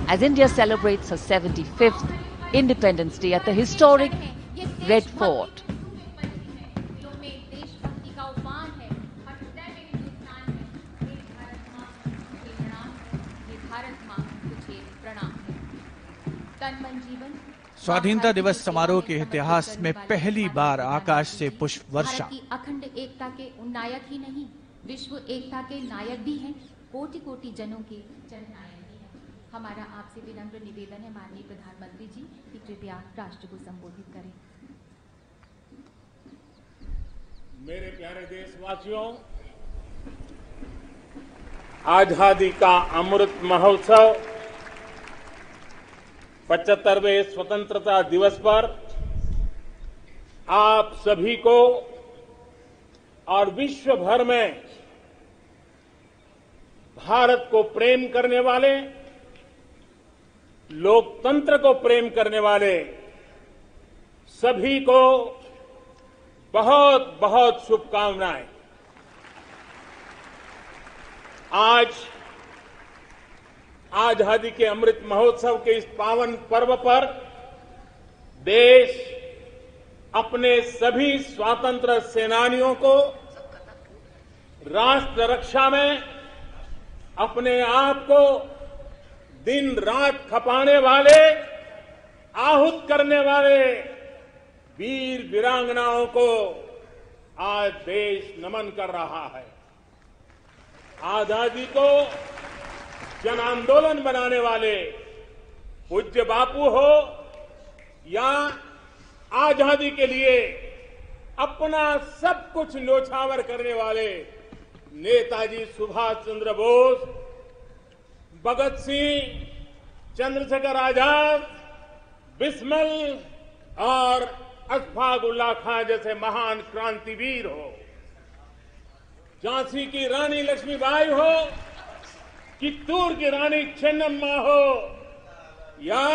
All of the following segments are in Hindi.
as India celebrates her 75th Independence Day at the historic Red Fort. स्वाधीनता दिवस समारोह के इतिहास में पहली बार आकाश से पुष्प वर्षा। भारत की अखंड एकता के नायक ही नहीं, विश्व एकता के नायक भी हैं, कोटि कोटि जनों के जननायक भी हैं। हमारा आपसे विनम्र निवेदन है माननीय प्रधानमंत्री जी कि कृपया राष्ट्र को संबोधित करें। मेरे प्यारे देशवासियों, आजादी का अमृत महोत्सव 75वें स्वतंत्रता दिवस पर आप सभी को और विश्व भर में भारत को प्रेम करने वाले, लोकतंत्र को प्रेम करने वाले सभी को बहुत बहुत शुभकामनाएं। आज आजादी के अमृत महोत्सव के इस पावन पर्व पर देश अपने सभी स्वतंत्र सेनानियों को राष्ट्र रक्षा में अपने आप को दिन रात खपाने वाले, आहूत करने वाले वीर वीरांगनाओं को आज देश नमन कर रहा है। आजादी को जन आंदोलन बनाने वाले पूज्य बापू हो या आजादी के लिए अपना सब कुछ न्योछावर करने वाले नेताजी सुभाष चंद्र बोस, भगत सिंह, चंद्रशेखर आजाद, बिस्मिल और अशफाक उल्लाह खां जैसे महान क्रांतिवीर हो, झांसी की रानी लक्ष्मीबाई हो, चित्तूर की रानी चेन्नम्मा हो या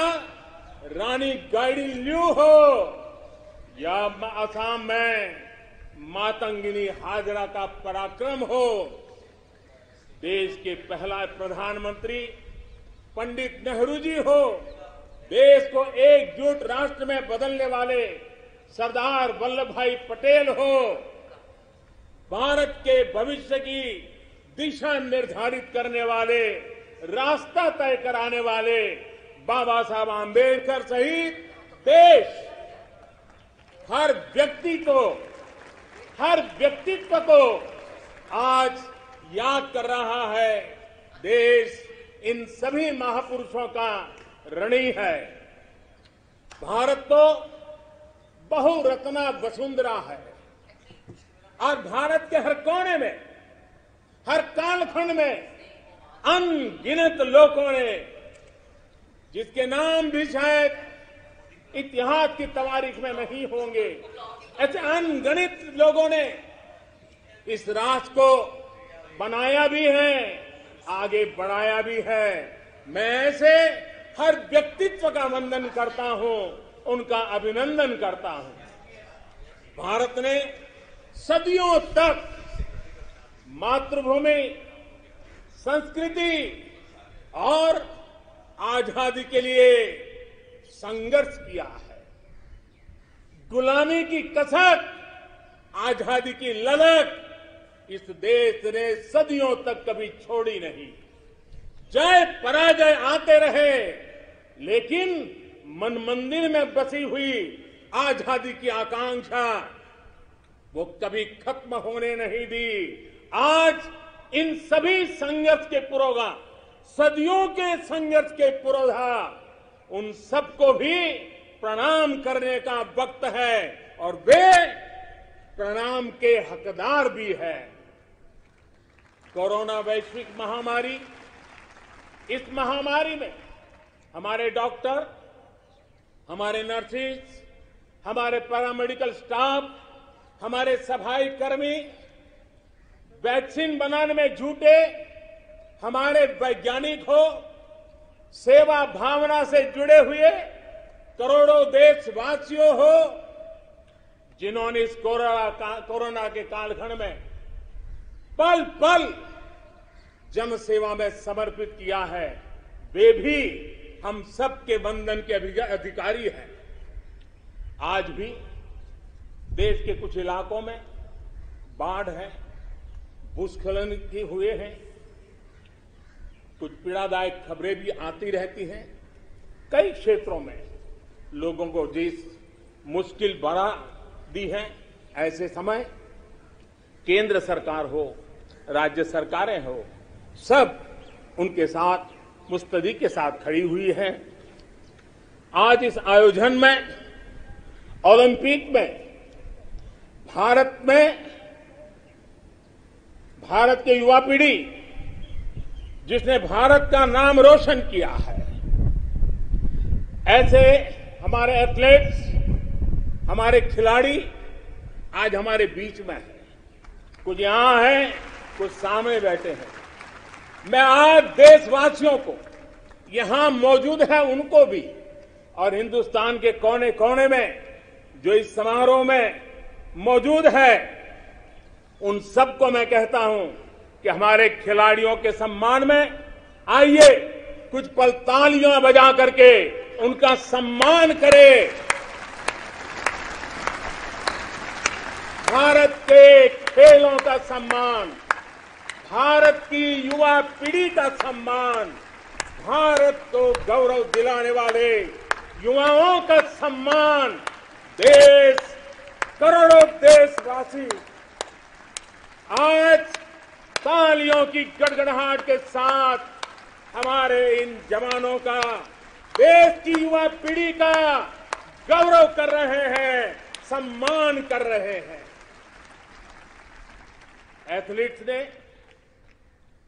रानी गाइडिंलियू हो या असम में मातंगिनी हाजरा का पराक्रम हो, देश के पहला प्रधानमंत्री पंडित नेहरू जी हो, देश को एकजुट राष्ट्र में बदलने वाले सरदार वल्लभ भाई पटेल हो, भारत के भविष्य की दिशा निर्धारित करने वाले, रास्ता तय कराने वाले बाबा साहब आंबेडकर सहित देश हर व्यक्तित्व को आज याद कर रहा है। देश इन सभी महापुरुषों का ऋणी है। भारत तो बहुरत्ना वसुंधरा है और भारत के हर कोने में, हर कालखंड में अनगिनत लोगों ने, जिसके नाम भी शायद इतिहास की तवारीख में नहीं होंगे, ऐसे अनगिनत लोगों ने इस राष्ट्र को बनाया भी है, आगे बढ़ाया भी है। मैं ऐसे हर व्यक्तित्व का वंदन करता हूं, उनका अभिनंदन करता हूं। भारत ने सदियों तक मातृभूमि, संस्कृति और आजादी के लिए संघर्ष किया है। गुलामी की कसक, आजादी की ललक इस देश ने सदियों तक कभी छोड़ी नहीं। जय पराजय आते रहे, लेकिन मन मंदिर में बसी हुई आजादी की आकांक्षा वो कभी खत्म होने नहीं दी। आज इन सभी संघर्ष के पुरोधा, सदियों के संघर्ष के पुरोधा, उन सबको भी प्रणाम करने का वक्त है और वे प्रणाम के हकदार भी है। कोरोना वैश्विक महामारी, इस महामारी में हमारे डॉक्टर, हमारे नर्सेज, हमारे पैरामेडिकल स्टाफ, हमारे सफाई कर्मी वैक्सीन बनाने में जुटे, हमारे वैज्ञानिक हो, सेवा भावना से जुड़े हुए करोड़ों देशवासियों हो, जिन्होंने इस कोरोना के कालखंड में पल पल जन सेवा में समर्पित किया है, वे भी हम सबके बंधन के अधिकारी हैं। आज भी देश के कुछ इलाकों में बाढ़ है, भूस्खलन की हुए हैं, कुछ पीड़ादायक खबरें भी आती रहती हैं। कई क्षेत्रों में लोगों को जिस मुश्किल बढ़ा दी है, ऐसे समय केंद्र सरकार हो, राज्य सरकारें हो, सब उनके साथ मुस्तैदी के साथ खड़ी हुई है। आज इस आयोजन में, ओलंपिक में भारत के युवा पीढ़ी जिसने भारत का नाम रोशन किया है, ऐसे हमारे एथलीट्स, हमारे खिलाड़ी आज हमारे बीच में हैं। कुछ यहां हैं, कुछ सामने बैठे हैं। मैं आज देशवासियों को, यहां मौजूद है उनको भी, और हिंदुस्तान के कोने कोने में जो इस समारोह में मौजूद है, उन सबको मैं कहता हूं कि हमारे खिलाड़ियों के सम्मान में आइए कुछ पल तालियां बजा करके उनका सम्मान करें। भारत के खेलों का सम्मान, भारत की युवा पीढ़ी का सम्मान, भारत को गौरव दिलाने वाले युवाओं का सम्मान, देश, करोड़ों देशवासी आज तालियों की गड़गड़ाहट के साथ हमारे इन जवानों का, देश की युवा पीढ़ी का गौरव कर रहे हैं, सम्मान कर रहे हैं। एथलीट्स ने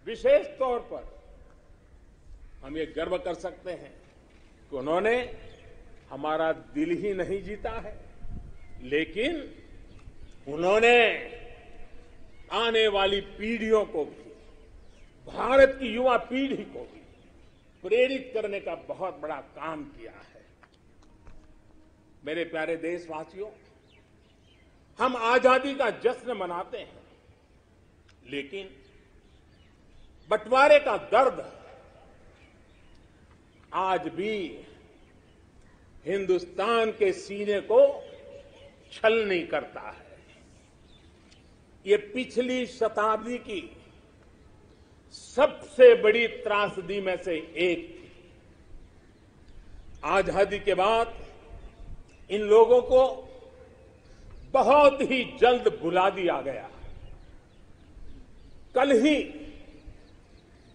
विशेष तौर पर हम ये गर्व कर सकते हैं कि उन्होंने हमारा दिल ही नहीं जीता है, लेकिन उन्होंने आने वाली पीढ़ियों को भी, भारत की युवा पीढ़ी को भी प्रेरित करने का बहुत बड़ा काम किया है। मेरे प्यारे देशवासियों, हम आजादी का जश्न मनाते हैं, लेकिन बंटवारे का दर्द आज भी हिंदुस्तान के सीने को छलनी करता है। ये पिछली शताब्दी की सबसे बड़ी त्रासदी में से एक थी। आजादी के बाद इन लोगों को बहुत ही जल्द भुला दिया गया। कल ही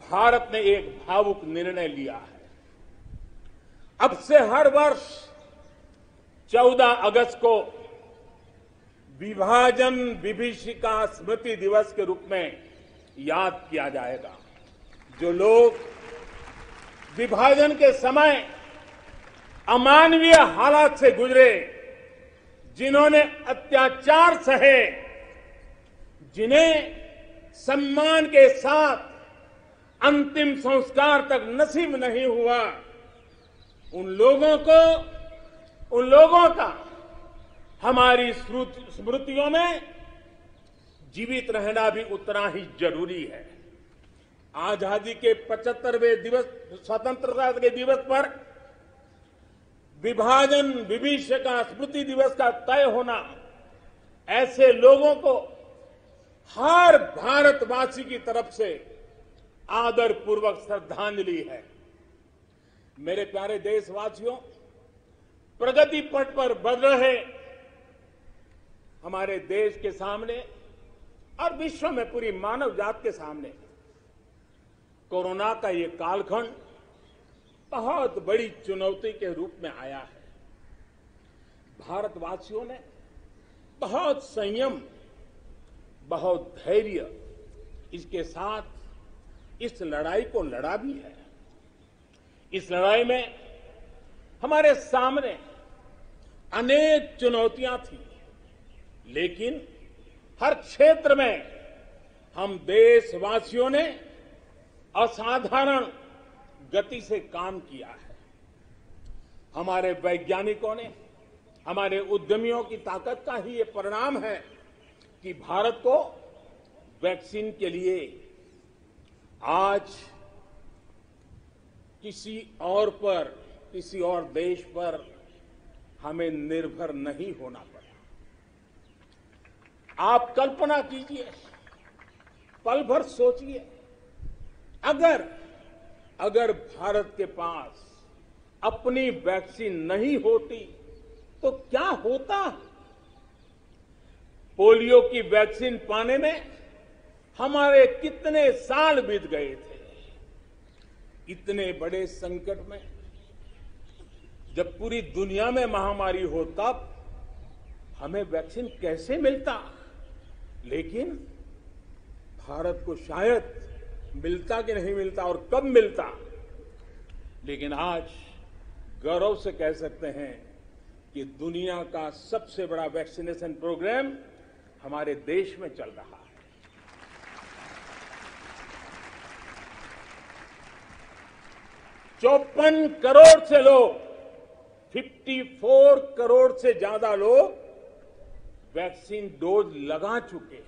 भारत ने एक भावुक निर्णय लिया है। अब से हर वर्ष 14 अगस्त को विभाजन विभीषिका स्मृति दिवस के रूप में याद किया जाएगा। जो लोग विभाजन के समय अमानवीय हालात से गुजरे, जिन्होंने अत्याचार सहे, जिन्हें सम्मान के साथ अंतिम संस्कार तक नसीब नहीं हुआ, उन लोगों का हमारी स्मृतियों में जीवित रहना भी उतना ही जरूरी है। आजादी के 75वें दिवस, स्वतंत्रता के दिवस पर विभाजन विभीषिका स्मृति दिवस का तय होना ऐसे लोगों को हर भारतवासी की तरफ से आदरपूर्वक श्रद्धांजलि है। मेरे प्यारे देशवासियों, प्रगति पथ पर बढ़ रहे हमारे देश के सामने और विश्व में पूरी मानव जात के सामने कोरोना का ये कालखंड बहुत बड़ी चुनौती के रूप में आया है। भारतवासियों ने बहुत संयम, बहुत धैर्य इसके साथ इस लड़ाई को लड़ा भी है। इस लड़ाई में हमारे सामने अनेक चुनौतियां थी, लेकिन हर क्षेत्र में हम देशवासियों ने असाधारण गति से काम किया है। हमारे वैज्ञानिकों ने, हमारे उद्यमियों की ताकत का ही ये परिणाम है कि भारत को वैक्सीन के लिए आज किसी और पर, किसी और देश पर हमें निर्भर नहीं होना पड़ा। आप कल्पना कीजिए, पल भर सोचिए, अगर भारत के पास अपनी वैक्सीन नहीं होती तो क्या होता। पोलियो की वैक्सीन पाने में हमारे कितने साल बीत गए थे। इतने बड़े संकट में जब पूरी दुनिया में महामारी हो तब हमें वैक्सीन कैसे मिलता। लेकिन भारत को शायद मिलता कि नहीं मिलता और कब मिलता, लेकिन आज गौरव से कह सकते हैं कि दुनिया का सबसे बड़ा वैक्सीनेशन प्रोग्राम हमारे देश में चल रहा है। 54 करोड़ से लोग, 54 करोड़ से ज्यादा लोग वैक्सीन डोज लगा चुके हैं।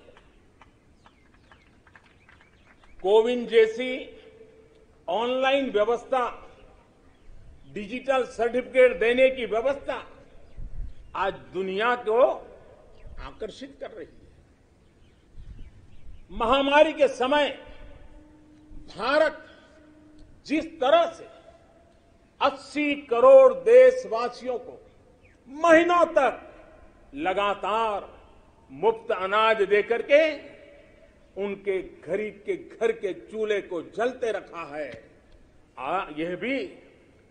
कोविन जैसी ऑनलाइन व्यवस्था, डिजिटल सर्टिफिकेट देने की व्यवस्था आज दुनिया को आकर्षित कर रही है। महामारी के समय भारत जिस तरह से 80 करोड़ देशवासियों को महीनों तक लगातार मुफ्त अनाज देकर के उनके गरीब के घर के चूल्हे को जलते रखा है, यह भी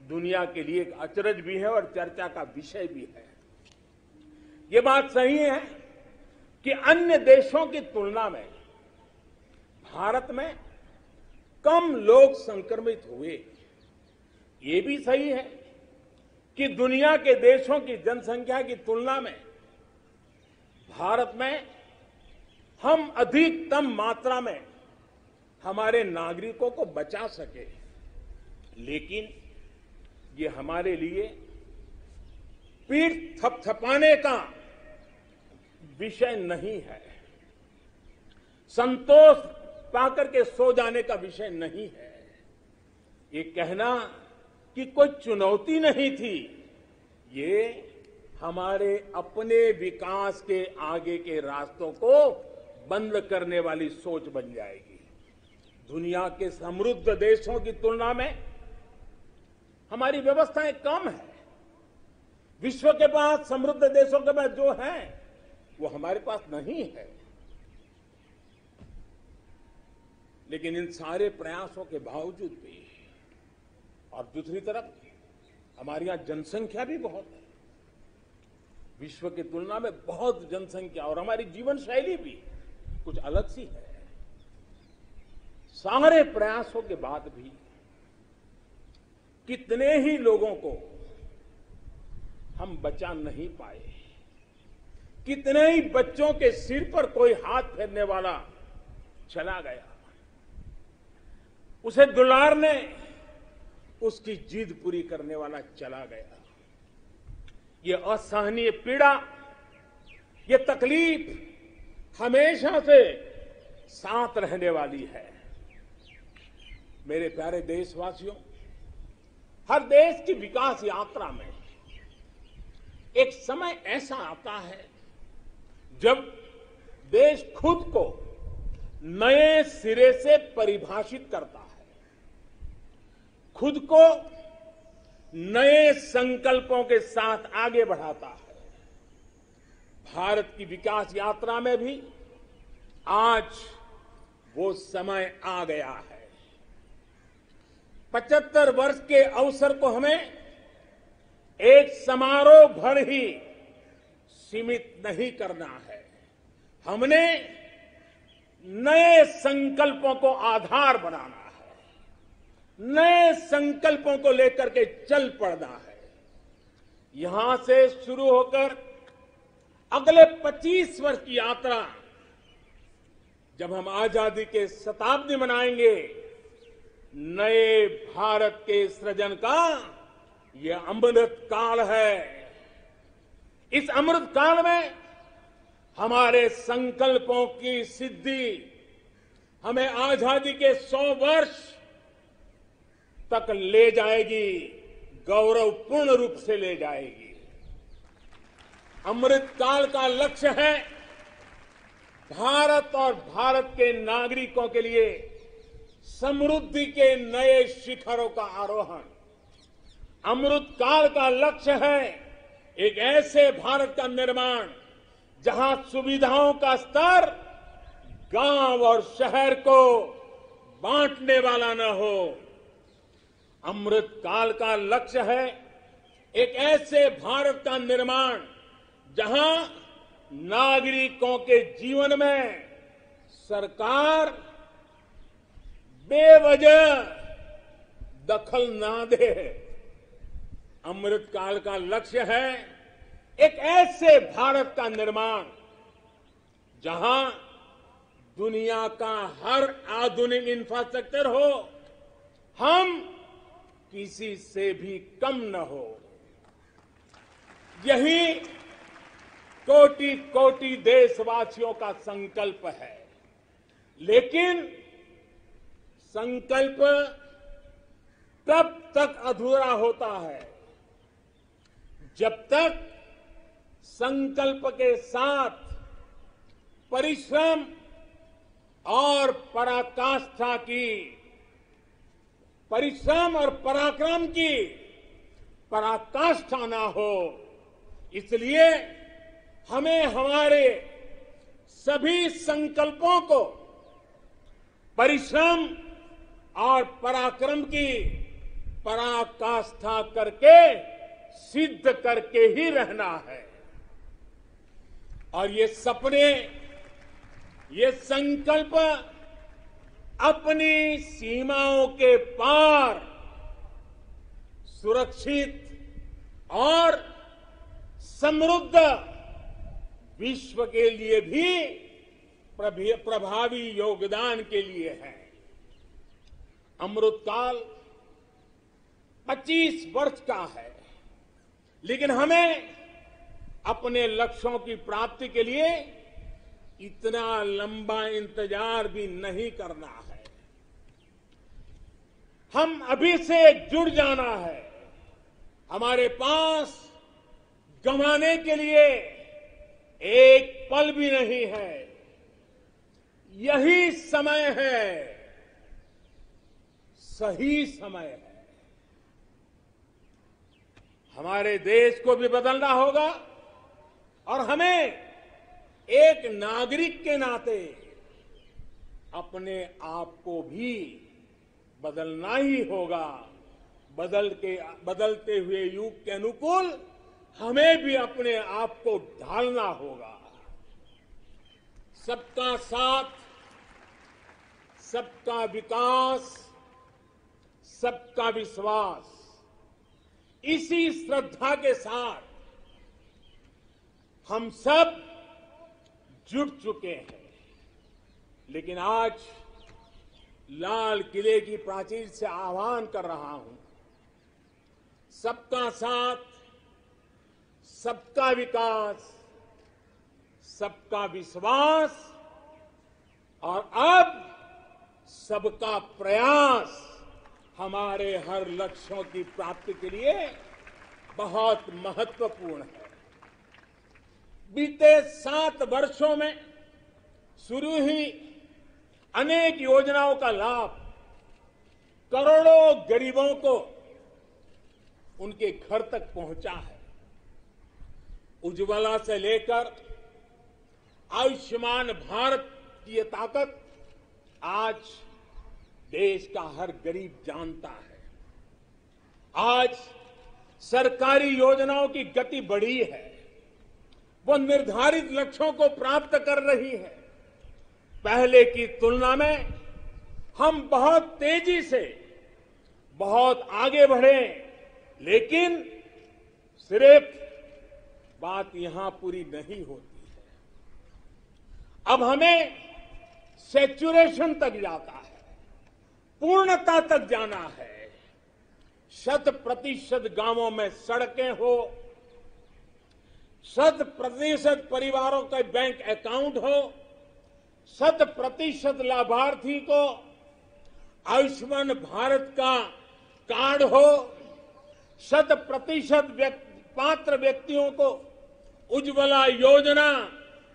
दुनिया के लिए एक अचरज भी है और चर्चा का विषय भी है। ये बात सही है कि अन्य देशों की तुलना में भारत में कम लोग संक्रमित हुए। ये भी सही है कि दुनिया के देशों की जनसंख्या की तुलना में भारत में हम अधिकतम मात्रा में हमारे नागरिकों को बचा सके। लेकिन ये हमारे लिए पीठ थपथपाने का विषय नहीं है, संतोष पाकर के सो जाने का विषय नहीं है। ये कहना कि कोई चुनौती नहीं थी, ये हमारे अपने विकास के आगे के रास्तों को बंद करने वाली सोच बन जाएगी। दुनिया के समृद्ध देशों की तुलना में हमारी व्यवस्थाएं कम है। विश्व के पास, समृद्ध देशों के पास जो है वो हमारे पास नहीं है। लेकिन इन सारे प्रयासों के बावजूद भी, और दूसरी तरफ हमारे यहां जनसंख्या भी बहुत है, विश्व की तुलना में बहुत जनसंख्या, और हमारी जीवन शैली भी कुछ अलग सी है। सारे प्रयासों के बाद भी कितने ही लोगों को हम बचा नहीं पाए। कितने ही बच्चों के सिर पर कोई हाथ फेरने वाला चला गया, उसे दुलारने, उसकी जिद पूरी करने वाला चला गया। ये असहनीय पीड़ा, ये तकलीफ हमेशा से साथ रहने वाली है। मेरे प्यारे देशवासियों, हर देश की विकास यात्रा में एक समय ऐसा आता है जब देश खुद को नए सिरे से परिभाषित करता है, खुद को नए संकल्पों के साथ आगे बढ़ाता है। भारत की विकास यात्रा में भी आज वो समय आ गया है। 75 वर्ष के अवसर को हमें एक समारोह भर ही सीमित नहीं करना है। हमने नए संकल्पों को आधार बनाना है, नए संकल्पों को लेकर के चल पड़ना है। यहां से शुरू होकर अगले 25 वर्ष की यात्रा, जब हम आजादी के शताब्दी मनाएंगे, नए भारत के सृजन का ये अमृत काल है। इस अमृत काल में हमारे संकल्पों की सिद्धि, हमें आजादी के 100 वर्ष तक ले जाएगी, गौरवपूर्ण रूप से ले जाएगी। अमृत काल का लक्ष्य है भारत और भारत के नागरिकों के लिए समृद्धि के नए शिखरों का आरोहण। अमृत काल का लक्ष्य है एक ऐसे भारत का निर्माण जहां सुविधाओं का स्तर गांव और शहर को बांटने वाला न हो। अमृत काल का लक्ष्य है एक ऐसे भारत का निर्माण जहां नागरिकों के जीवन में सरकार बेवजह दखल ना दे। अमृत काल का लक्ष्य है एक ऐसे भारत का निर्माण जहां दुनिया का हर आधुनिक इंफ्रास्ट्रक्चर हो, हम किसी से भी कम न हो। यही कोटि कोटि देशवासियों का संकल्प है। लेकिन संकल्प तब तक अधूरा होता है जब तक संकल्प के साथ परिश्रम और पराकाष्ठा की, परिश्रम और पराक्रम की पराकाष्ठा ना हो। इसलिए हमें हमारे सभी संकल्पों को परिश्रम और पराक्रम की पराकाष्ठा करके सिद्ध करके ही रहना है। और ये सपने, ये संकल्प अपनी सीमाओं के पार सुरक्षित और समृद्ध विश्व के लिए भी प्रभावी योगदान के लिए है। अमृतकाल 25 वर्ष का है, लेकिन हमें अपने लक्ष्यों की प्राप्ति के लिए इतना लंबा इंतजार भी नहीं करना है। हम अभी से जुड़ जाना है। हमारे पास गंवाने के लिए एक पल भी नहीं है। यही समय है, सही समय है। हमारे देश को भी बदलना होगा और हमें एक नागरिक के नाते अपने आप को भी बदलना ही होगा। बदलते हुए युग के अनुकूल हमें भी अपने आप को ढालना होगा। सबका साथ, सबका विकास, सबका विश्वास, इसी श्रद्धा के साथ हम सब जुट चुके हैं। लेकिन आज लाल किले की प्राचीर से आह्वान कर रहा हूं, सबका साथ, सबका विकास, सबका विश्वास और अब सबका प्रयास हमारे हर लक्ष्यों की प्राप्ति के लिए बहुत महत्वपूर्ण है। बीते 7 वर्षों में शुरू हुई अनेक योजनाओं का लाभ करोड़ों गरीबों को उनके घर तक पहुंचा है। उज्ज्वला से लेकर आयुष्मान भारत की ये ताकत आज देश का हर गरीब जानता है। आज सरकारी योजनाओं की गति बढ़ी है, वो निर्धारित लक्ष्यों को प्राप्त कर रही है। पहले की तुलना में हम बहुत तेजी से बहुत आगे बढ़े, लेकिन सिर्फ बात यहां पूरी नहीं होती है। अब हमें सैचुरेशन तक जाता है, पूर्णता तक जाना है। 100% गांवों में सड़कें हो, 100% परिवारों के बैंक अकाउंट हो, 100% लाभार्थी को आयुष्मान भारत का कार्ड हो, 100% पात्र व्यक्तियों को उज्ज्वला योजना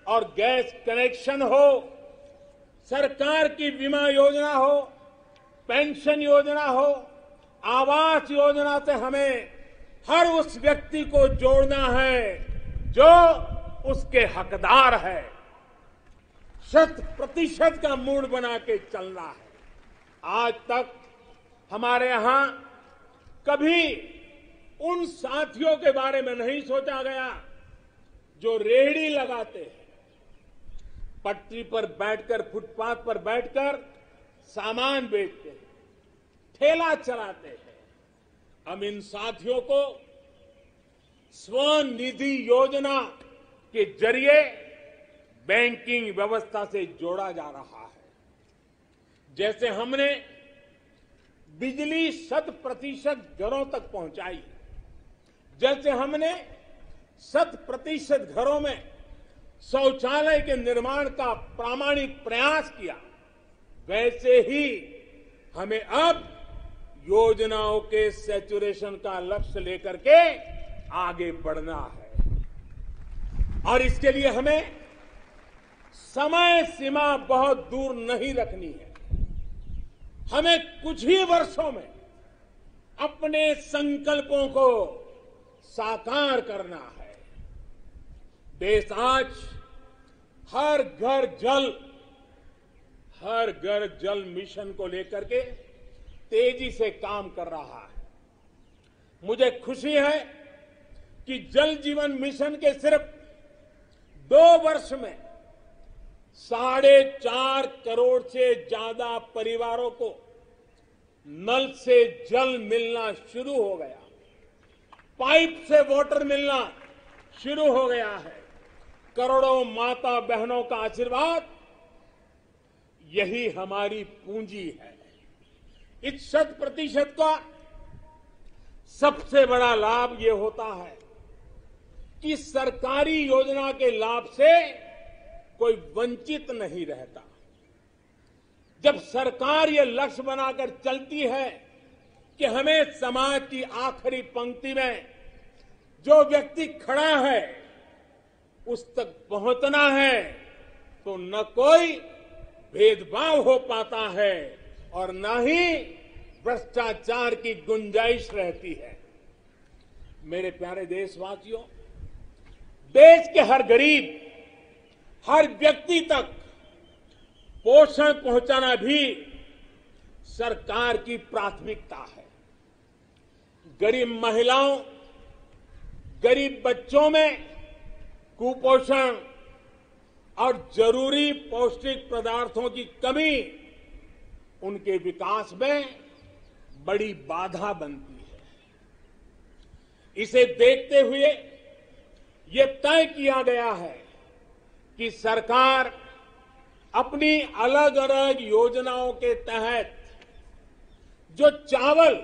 और गैस कनेक्शन हो, सरकार की बीमा योजना हो, पेंशन योजना हो, आवास योजना से हमें हर उस व्यक्ति को जोड़ना है जो उसके हकदार है। 100% का मूड बना के चलना है। आज तक हमारे यहां कभी उन साथियों के बारे में नहीं सोचा गया जो रेहड़ी लगाते हैं, पटरी पर बैठकर, फुटपाथ पर बैठकर सामान बेचते हैं, ठेला चलाते हैं। हम इन साथियों को स्वनिधि योजना के जरिए बैंकिंग व्यवस्था से जोड़ा जा रहा है। जैसे हमने बिजली 100% घरों तक पहुंचाई, जैसे हमने 100% घरों में शौचालय के निर्माण का प्रामाणिक प्रयास किया, वैसे ही हमें अब योजनाओं के सैचुरेशन का लक्ष्य लेकर के आगे बढ़ना है। और इसके लिए हमें समय सीमा बहुत दूर नहीं रखनी है। हमें कुछ ही वर्षों में अपने संकल्पों को साकार करना है। देश आज हर घर जल मिशन को लेकर के तेजी से काम कर रहा है। मुझे खुशी है कि जल जीवन मिशन के सिर्फ 2 वर्ष में 4.5 करोड़ से ज्यादा परिवारों को नल से जल मिलना शुरू हो गया, पाइप से वाटर मिलना शुरू हो गया है। करोड़ों माता बहनों का आशीर्वाद, यही हमारी पूंजी है। इस 100% का सबसे बड़ा लाभ ये होता है कि सरकारी योजना के लाभ से कोई वंचित नहीं रहता। जब सरकार ये लक्ष्य बनाकर चलती है कि हमें समाज की आखिरी पंक्ति में जो व्यक्ति खड़ा है उस तक पहुंचना है, तो न कोई भेदभाव हो पाता है और न ही भ्रष्टाचार की गुंजाइश रहती है। मेरे प्यारे देशवासियों, देश के हर गरीब, हर व्यक्ति तक पोषण पहुंचाना भी सरकार की प्राथमिकता है। गरीब महिलाओं, गरीब बच्चों में कुपोषण और जरूरी पौष्टिक पदार्थों की कमी उनके विकास में बड़ी बाधा बनती है। इसे देखते हुए ये तय किया गया है कि सरकार अपनी अलग अलग योजनाओं के तहत जो चावल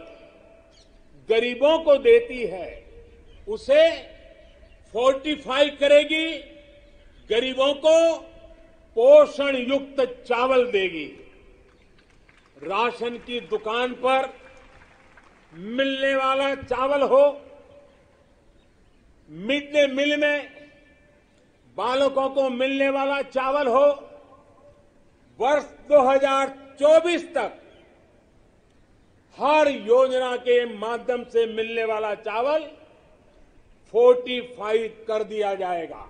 गरीबों को देती है उसे फोर्टिफाई करेगी, गरीबों को पोषण युक्त चावल देगी। राशन की दुकान पर मिलने वाला चावल हो, मिड डे मील में बालकों को मिलने वाला चावल हो, वर्ष 2024 तक हर योजना के माध्यम से मिलने वाला चावल फोर्टिफाई कर दिया जाएगा।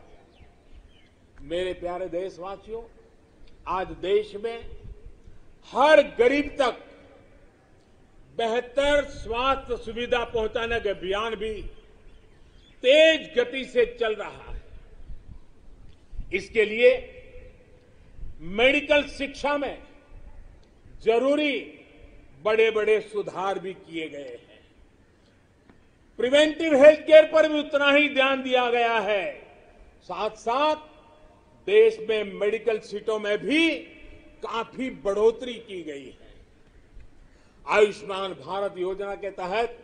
मेरे प्यारे देशवासियों, आज देश में हर गरीब तक बेहतर स्वास्थ्य सुविधा पहुंचाने का अभियान भी तेज गति से चल रहा है। इसके लिए मेडिकल शिक्षा में जरूरी बड़े बड़े सुधार भी किए गए हैं। प्रिवेंटिव हेल्थ केयर पर भी उतना ही ध्यान दिया गया है। साथ साथ देश में मेडिकल सीटों में भी काफी बढ़ोतरी की गई है। आयुष्मान भारत योजना के तहत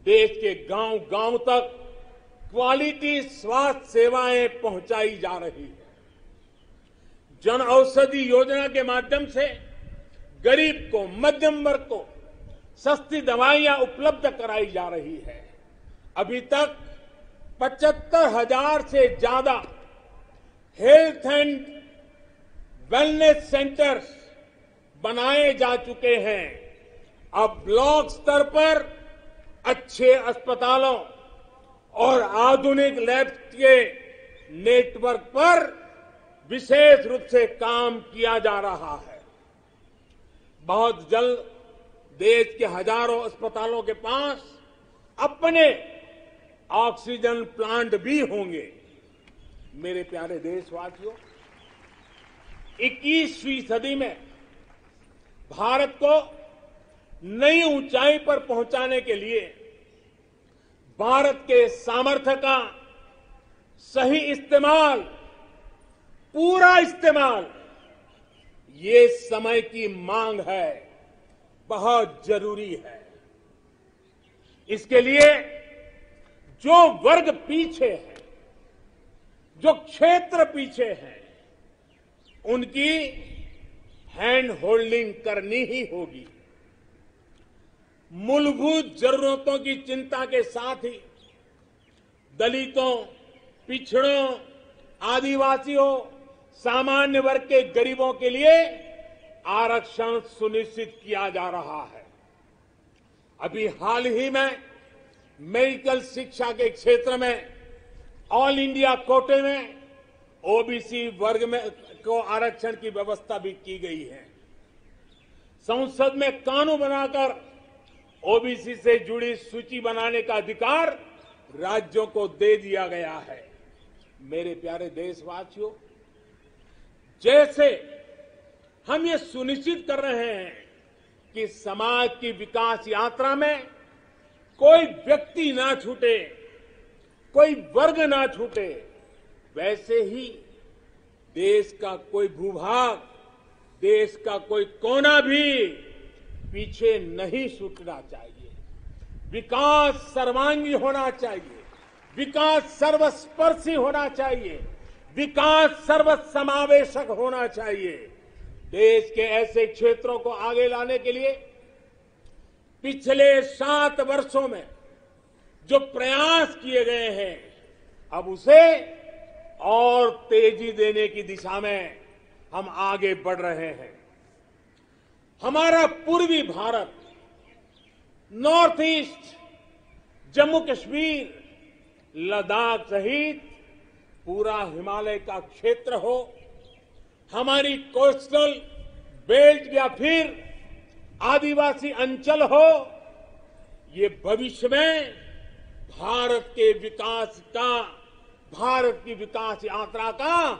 देश के गांव-गांव तक क्वालिटी स्वास्थ्य सेवाएं पहुंचाई जा रही है। जन औषधि योजना के माध्यम से गरीब को, मध्यम वर्ग को सस्ती दवाइयां उपलब्ध कराई जा रही है। अभी तक 75,000 से ज्यादा हेल्थ एंड वेलनेस सेंटर्स बनाए जा चुके हैं। अब ब्लॉक स्तर पर अच्छे अस्पतालों और आधुनिक लैब के नेटवर्क पर विशेष रूप से काम किया जा रहा है। बहुत जल्द देश के हजारों अस्पतालों के पास अपने ऑक्सीजन प्लांट भी होंगे। मेरे प्यारे देशवासियों, 21वीं सदी में भारत को नई ऊंचाई पर पहुंचाने के लिए भारत के सामर्थ्य का सही इस्तेमाल, पूरा इस्तेमाल, ये समय की मांग है, बहुत जरूरी है। इसके लिए जो वर्ग पीछे है, जो क्षेत्र पीछे है, उनकी हैंड होल्डिंग करनी ही होगी। मूलभूत जरूरतों की चिंता के साथ ही दलितों, पिछड़ों, आदिवासियों, सामान्य वर्ग के गरीबों के लिए आरक्षण सुनिश्चित किया जा रहा है। अभी हाल ही में मेडिकल शिक्षा के क्षेत्र में ऑल इंडिया कोटे में ओबीसी वर्ग में को आरक्षण की व्यवस्था भी की गई है। संसद में कानून बनाकर ओबीसी से जुड़ी सूची बनाने का अधिकार राज्यों को दे दिया गया है। मेरे प्यारे देशवासियों, जैसे हम ये सुनिश्चित कर रहे हैं कि समाज की विकास यात्रा में कोई व्यक्ति ना छूटे, कोई वर्ग ना छूटे, वैसे ही देश का कोई भूभाग, देश का कोई कोना भी पीछे नहीं छूटना चाहिए। विकास सर्वांगी होना चाहिए, विकास सर्वस्पर्शी होना चाहिए, विकास सर्वसमावेशक होना चाहिए। देश के ऐसे क्षेत्रों को आगे लाने के लिए पिछले 7 वर्षों में जो प्रयास किए गए हैं, अब उसे और तेजी देने की दिशा में हम आगे बढ़ रहे हैं। हमारा पूर्वी भारत, नॉर्थ ईस्ट, जम्मू कश्मीर, लद्दाख सहित पूरा हिमालय का क्षेत्र हो, हमारी कोस्टल बेल्ट या फिर आदिवासी अंचल हो, ये भविष्य में भारत के विकास का, भारत की विकास यात्रा का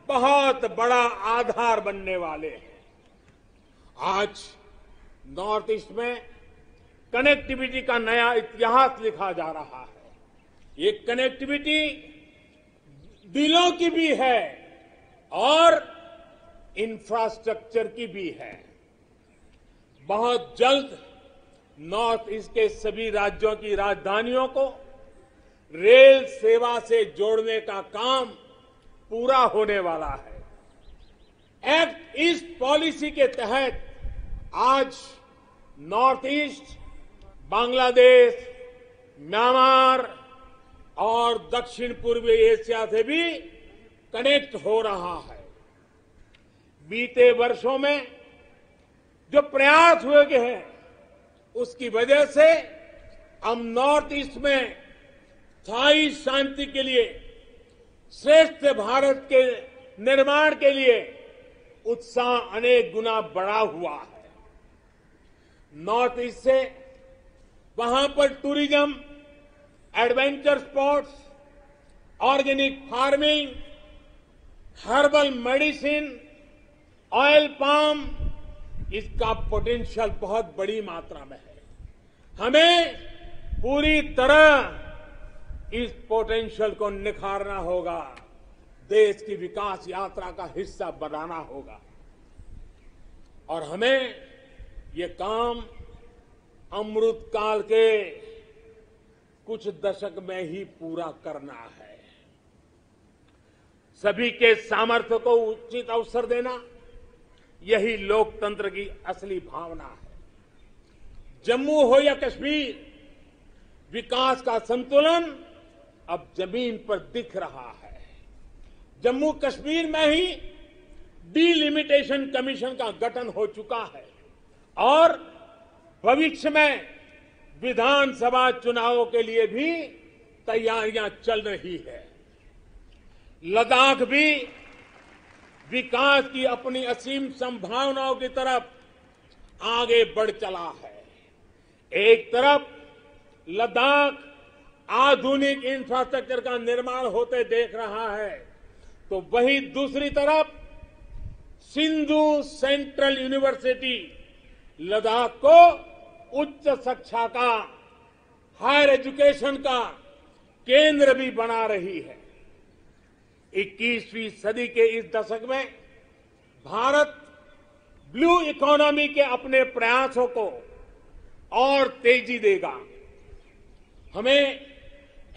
बहुत बड़ा आधार बनने वाले हैं। आज नॉर्थ ईस्ट में कनेक्टिविटी का नया इतिहास लिखा जा रहा है। ये कनेक्टिविटी दिलों की भी है और इंफ्रास्ट्रक्चर की भी है। बहुत जल्द नॉर्थ ईस्ट के सभी राज्यों की राजधानियों को रेल सेवा से जोड़ने का काम पूरा होने वाला है। एक्ट ईस्ट पॉलिसी के तहत आज नॉर्थ ईस्ट बांग्लादेश, म्यांमार और दक्षिण पूर्वी एशिया से भी कनेक्ट हो रहा है। बीते वर्षों में जो प्रयास हुए हैं, उसकी वजह से हम नॉर्थ ईस्ट में स्थायी शांति के लिए, श्रेष्ठ भारत के निर्माण के लिए उत्साह अनेक गुना बढ़ा हुआ है। नॉर्थ ईस्ट से वहां पर tourism, adventure sports, organic farming, herbal medicine, oil palm, इसका पोटेंशियल बहुत बड़ी मात्रा में है। हमें पूरी तरह इस पोटेंशियल को निखारना होगा, देश की विकास यात्रा का हिस्सा बनाना होगा और हमें ये काम अमृत काल के कुछ दशक में ही पूरा करना है। सभी के सामर्थ्य को उचित अवसर देना, यही लोकतंत्र की असली भावना है। जम्मू हो या कश्मीर, विकास का संतुलन अब जमीन पर दिख रहा है। जम्मू कश्मीर में ही डिलिमिटेशन कमीशन का गठन हो चुका है और भविष्य में विधानसभा चुनावों के लिए भी तैयारियां चल रही है। लद्दाख भी विकास की अपनी असीम संभावनाओं की तरफ आगे बढ़ चला है। एक तरफ लद्दाख आधुनिक इंफ्रास्ट्रक्चर का निर्माण होते देख रहा है, तो वहीं दूसरी तरफ सिंधु सेंट्रल यूनिवर्सिटी लद्दाख को उच्च शिक्षा का, हायर एजुकेशन का केंद्र भी बना रही है। 21वीं सदी के इस दशक में भारत ब्लू इकोनॉमी के अपने प्रयासों को और तेजी देगा। हमें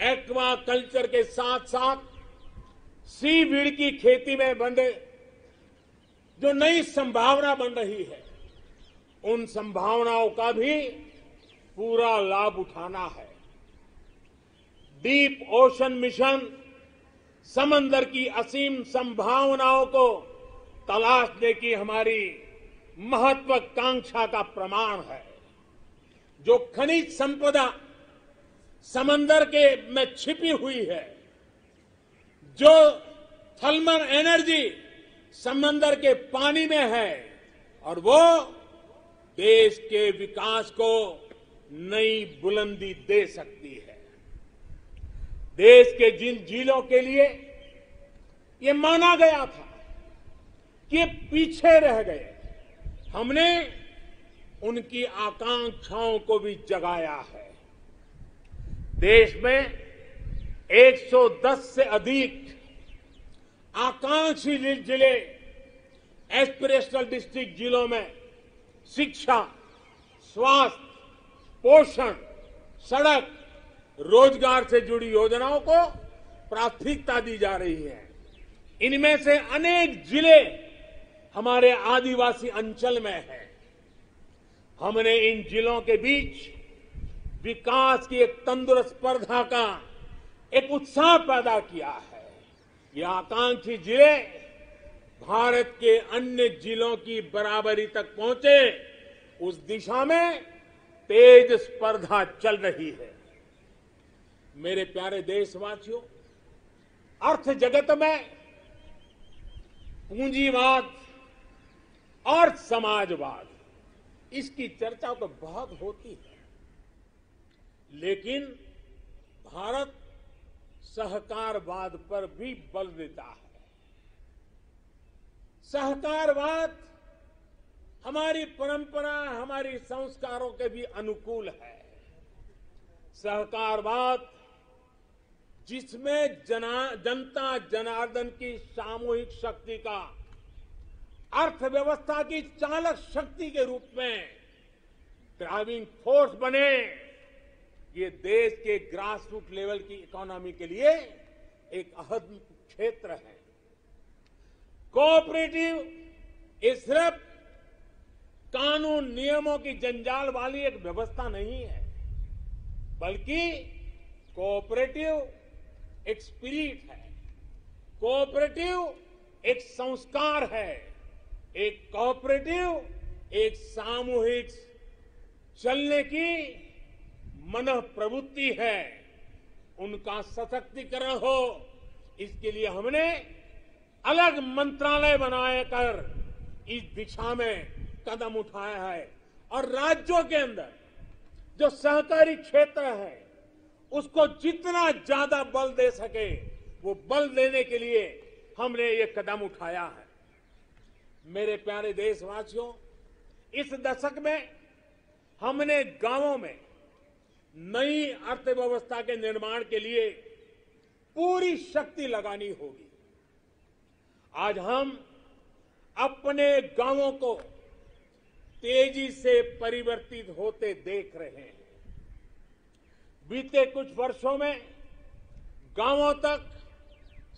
एक्वा कल्चर के साथ साथ सीवीड की खेती में बने जो नई संभावना बन रही है, उन संभावनाओं का भी पूरा लाभ उठाना है। डीप ओशन मिशन समंदर की असीम संभावनाओं को तलाशने की हमारी महत्वाकांक्षा का प्रमाण है। जो खनिज संपदा समंदर के में छिपी हुई है, जो थर्मल एनर्जी समंदर के पानी में है, और वो देश के विकास को नई बुलंदी दे सकती है। देश के जिन जिलों के लिए ये माना गया था कि पीछे रह गए, हमने उनकी आकांक्षाओं को भी जगाया है। देश में 110 से अधिक आकांक्षी जिले, एस्पिरेशनल डिस्ट्रिक्ट जिलों में शिक्षा, स्वास्थ्य, पोषण, सड़क, रोजगार से जुड़ी योजनाओं को प्राथमिकता दी जा रही है। इनमें से अनेक जिले हमारे आदिवासी अंचल में हैं। हमने इन जिलों के बीच विकास की एक तंदुरुस्त स्पर्धा का एक उत्साह पैदा किया है। ये आकांक्षी जिले भारत के अन्य जिलों की बराबरी तक पहुंचे, उस दिशा में तेज स्पर्धा चल रही है। मेरे प्यारे देशवासियों, अर्थ जगत में पूंजीवाद और समाजवाद, इसकी चर्चा तो बहुत होती है, लेकिन भारत सहकारवाद पर भी बल देता है। सहकारवाद हमारी परंपरा, हमारी संस्कारों के भी अनुकूल है। सहकारवाद जिसमें जनता जनार्दन की सामूहिक शक्ति का अर्थव्यवस्था की चालक शक्ति के रूप में ड्राइविंग फोर्स बने, ये देश के ग्रास रूट लेवल की इकोनॉमी के लिए एक अहम क्षेत्र है। कोऑपरेटिव ये सिर्फ कानून नियमों की जंजाल वाली एक व्यवस्था नहीं है, बल्कि कोऑपरेटिव एक स्पिरिट है, कोऑपरेटिव एक संस्कार है, एक कोऑपरेटिव एक सामूहिक चलने की मन प्रवृत्ति है। उनका सशक्तिकरण हो, इसके लिए हमने अलग मंत्रालय बनाए कर इस दिशा में कदम उठाया है। और राज्यों के अंदर जो सहकारी क्षेत्र है, उसको जितना ज्यादा बल दे सके, वो बल देने के लिए हमने ये कदम उठाया है। मेरे प्यारे देशवासियों, इस दशक में हमने गांवों में नई अर्थव्यवस्था के निर्माण के लिए पूरी शक्ति लगानी होगी। आज हम अपने गांवों को तेजी से परिवर्तित होते देख रहे हैं। बीते कुछ वर्षों में गांवों तक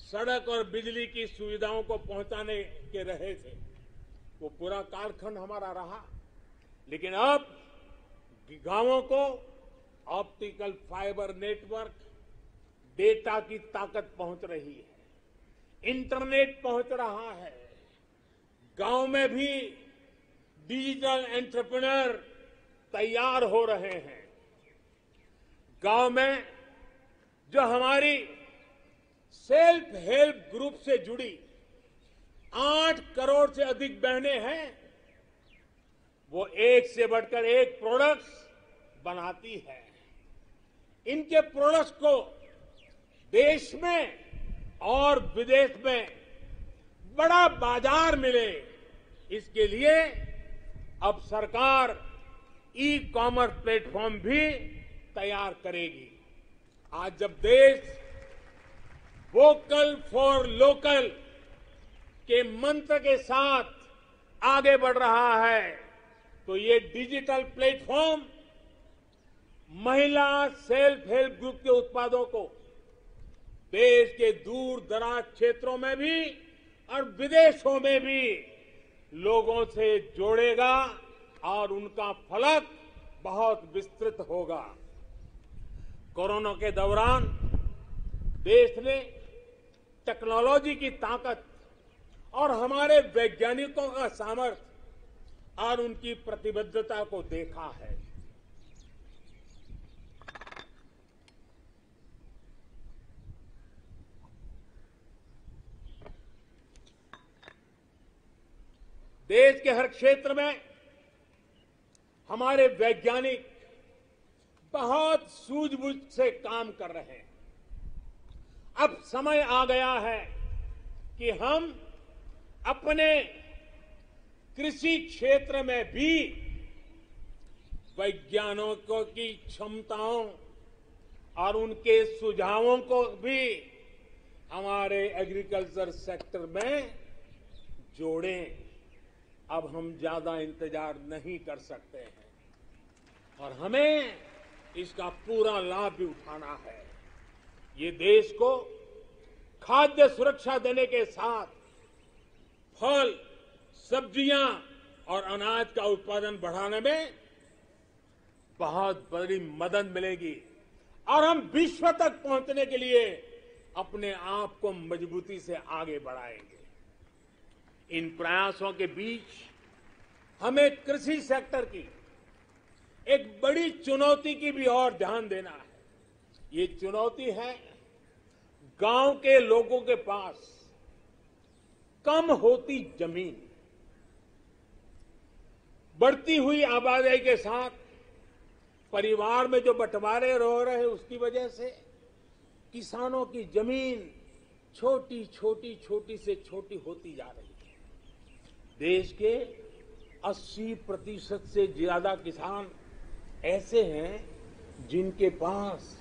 सड़क और बिजली की सुविधाओं को पहुंचाने के रहे थे, वो पूरा कालखंड हमारा रहा। लेकिन अब गांवों को ऑप्टिकल फाइबर नेटवर्क, डेटा की ताकत पहुंच रही है, इंटरनेट पहुंच रहा है। गांव में भी डिजिटल एंटरप्रेन्योर तैयार हो रहे हैं। गांव में जो हमारी सेल्फ हेल्प ग्रुप से जुड़ी 8 करोड़ से अधिक बहनें हैं, वो एक से बढ़कर एक प्रोडक्ट्स बनाती है। इनके प्रोडक्ट्स को देश में और विदेश में बड़ा बाजार मिले, इसके लिए अब सरकार ई कॉमर्स प्लेटफॉर्म भी तैयार करेगी। आज जब देश वोकल फॉर लोकल के मंत्र के साथ आगे बढ़ रहा है, तो ये डिजिटल प्लेटफॉर्म महिला सेल्फ हेल्प ग्रुप के उत्पादों को देश के दूर दराज क्षेत्रों में भी और विदेशों में भी लोगों से जोड़ेगा और उनका फलक बहुत विस्तृत होगा। कोरोना के दौरान देश ने टेक्नोलॉजी की ताकत और हमारे वैज्ञानिकों का सामर्थ्य और उनकी प्रतिबद्धता को देखा है। देश के हर क्षेत्र में हमारे वैज्ञानिक बहुत सूझबूझ से काम कर रहे हैं। अब समय आ गया है कि हम अपने कृषि क्षेत्र में भी वैज्ञानिकों की क्षमताओं और उनके सुझावों को भी हमारे एग्रीकल्चर सेक्टर में जोड़ें। अब हम ज्यादा इंतजार नहीं कर सकते हैं और हमें इसका पूरा लाभ भी उठाना है। ये देश को खाद्य सुरक्षा देने के साथ फल, सब्जियां और अनाज का उत्पादन बढ़ाने में बहुत बड़ी मदद मिलेगी और हम विश्व तक पहुंचने के लिए अपने आप को मजबूती से आगे बढ़ाएंगे। इन प्रयासों के बीच हमें कृषि सेक्टर की एक बड़ी चुनौती की भी और ध्यान देना है। ये चुनौती है गांव के लोगों के पास कम होती जमीन। बढ़ती हुई आबादी के साथ परिवार में जो बंटवारे हो रहे हैं, उसकी वजह से किसानों की जमीन छोटी छोटी से छोटी होती जा रही है। देश के 80% से ज्यादा किसान ऐसे हैं जिनके पास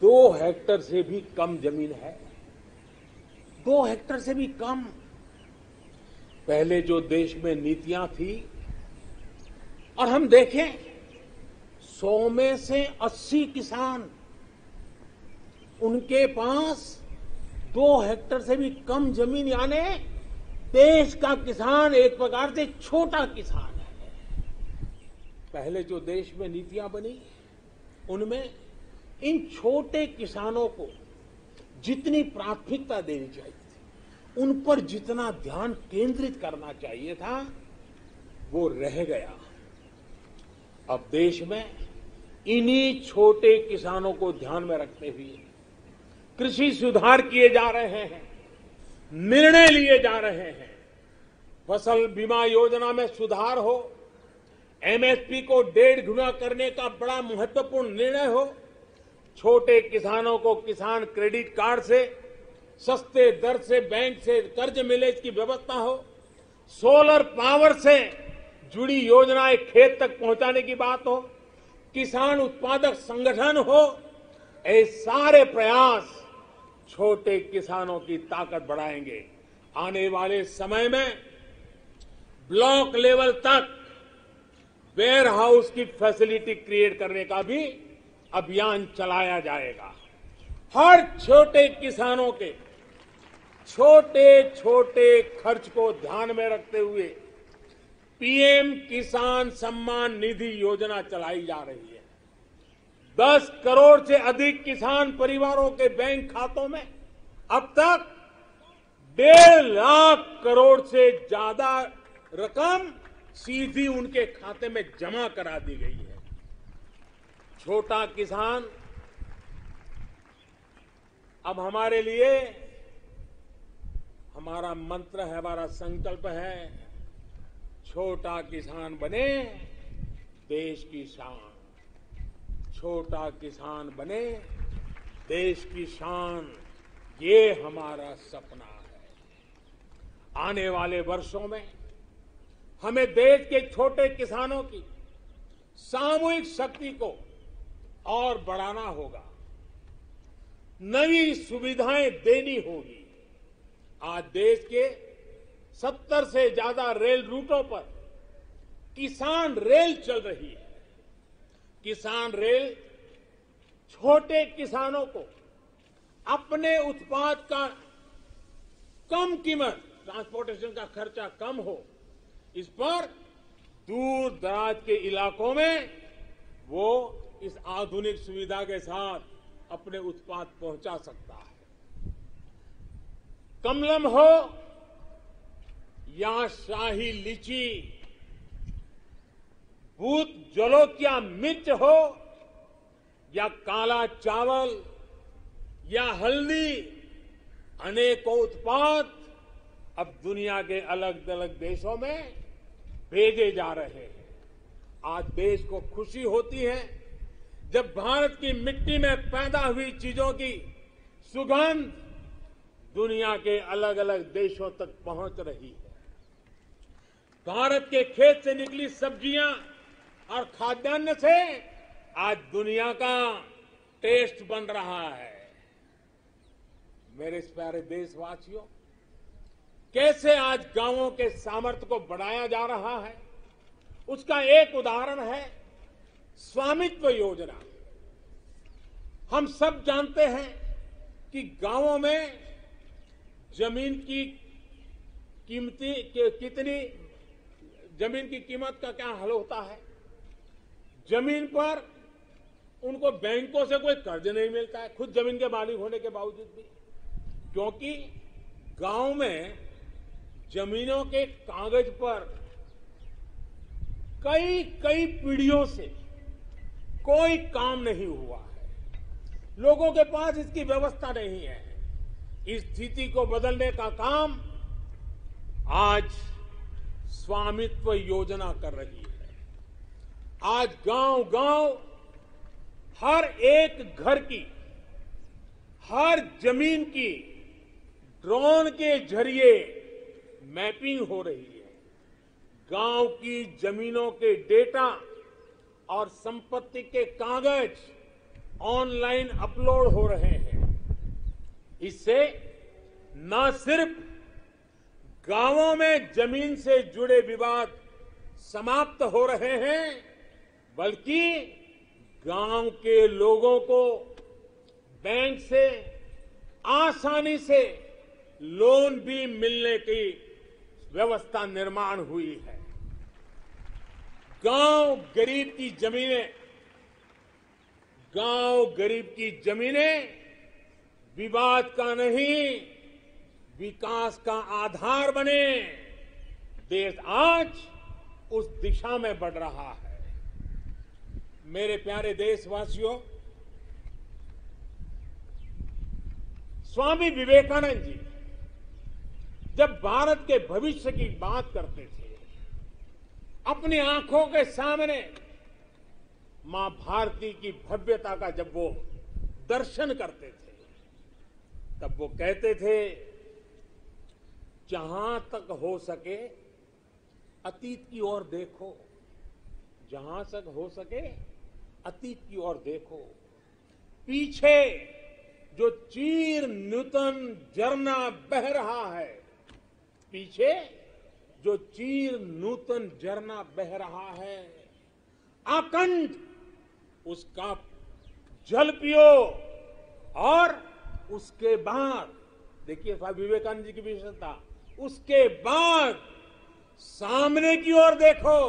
2 हेक्टेयर से भी कम जमीन है। 2 हेक्टेयर से भी कम। पहले जो देश में नीतियां थी, और हम देखें 100 में से 80 किसान, उनके पास 2 हेक्टेयर से भी कम जमीन, यानी देश का किसान एक प्रकार से छोटा किसान है। पहले जो देश में नीतियां बनी, उनमें इन छोटे किसानों को जितनी प्राथमिकता देनी चाहिए थी, उन पर जितना ध्यान केंद्रित करना चाहिए था, वो रह गया। अब देश में इन्हीं छोटे किसानों को ध्यान में रखते हुए कृषि सुधार किए जा रहे हैं, निर्णय लिए जा रहे हैं। फसल बीमा योजना में सुधार हो, एमएसपी को 1.5 गुना करने का बड़ा महत्वपूर्ण निर्णय हो, छोटे किसानों को किसान क्रेडिट कार्ड से सस्ते दर से बैंक से कर्ज मिले, इसकी व्यवस्था हो, सोलर पावर से जुड़ी योजनाएं खेत तक पहुंचाने की बात हो, किसान उत्पादक संगठन हो। ये सारे प्रयास छोटे किसानों की ताकत बढ़ाएंगे। आने वाले समय में ब्लॉक लेवल तक वेयर हाउस की फैसिलिटी क्रिएट करने का भी अभियान चलाया जाएगा। हर छोटे किसानों के छोटे छोटे खर्च को ध्यान में रखते हुए पीएम किसान सम्मान निधि योजना चलाई जा रही है। 10 करोड़ से अधिक किसान परिवारों के बैंक खातों में अब तक 1.5 लाख करोड़ से ज्यादा रकम सीधी उनके खाते में जमा करा दी गई है। छोटा किसान अब हमारे लिए, हमारा मंत्र है, हमारा संकल्प है, छोटा किसान बने देश की शान। छोटा किसान बने देश की शान, ये हमारा सपना है। आने वाले वर्षों में हमें देश के छोटे किसानों की सामूहिक शक्ति को और बढ़ाना होगा, नई सुविधाएं देनी होगी। आज देश के 70 से ज्यादा रेल रूटों पर किसान रेल चल रही है। किसान रेल छोटे किसानों को अपने उत्पाद का कम कीमत, ट्रांसपोर्टेशन का खर्चा कम हो, इस पर दूर दराज के इलाकों में वो इस आधुनिक सुविधा के साथ अपने उत्पाद पहुंचा सकता है। कमलम हो या शाही लीची, भूत जलोकिया मिर्च हो या काला चावल या हल्दी, अनेकों उत्पाद अब दुनिया के अलग अलग देशों में भेजे जा रहे हैं। आज देश को खुशी होती है जब भारत की मिट्टी में पैदा हुई चीजों की सुगंध दुनिया के अलग अलग देशों तक पहुंच रही है। भारत के खेत से निकली सब्जियां और खाद्यान्न से आज दुनिया का टेस्ट बन रहा है। मेरे प्यारे देशवासियों, कैसे आज गांवों के सामर्थ्य को बढ़ाया जा रहा है, उसका एक उदाहरण है स्वामित्व योजना। हम सब जानते हैं कि गांवों में जमीन की जमीन की कीमत का क्या हल होता है। जमीन पर उनको बैंकों से कोई कर्ज नहीं मिलता है, खुद जमीन के मालिक होने के बावजूद भी, क्योंकि गांव में जमीनों के कागज पर कई पीढ़ियों से कोई काम नहीं हुआ है। लोगों के पास इसकी व्यवस्था नहीं है। इस स्थिति को बदलने का काम आज स्वामित्व योजना कर रही है। आज गांव-गांव हर एक घर की, हर जमीन की ड्रोन के जरिए मैपिंग हो रही है। गांव की जमीनों के डेटा और संपत्ति के कागज ऑनलाइन अपलोड हो रहे हैं। इससे न सिर्फ गांवों में जमीन से जुड़े विवाद समाप्त हो रहे हैं, बल्कि गांव के लोगों को बैंक से आसानी से लोन भी मिलने की व्यवस्था निर्माण हुई है। गांव गरीब की जमीनें विवाद का नहीं, विकास का आधार बने। देश आज उस दिशा में बढ़ रहा है। मेरे प्यारे देशवासियों, स्वामी विवेकानंद जी जब भारत के भविष्य की बात करते थे, अपनी आंखों के सामने मां भारती की भव्यता का जब वो दर्शन करते थे, तब वो कहते थे, जहां तक हो सके अतीत की ओर देखो, जहां तक हो सके अतीत की ओर देखो। पीछे जो चीर नूतन झरना बह रहा है, पीछे जो चीर नूतन झरना बह रहा है, आकंठ उसका जल पियो। और उसके बाद देखिए स्वामी विवेकानंद जी की विशेषता, उसके बाद सामने की ओर देखो,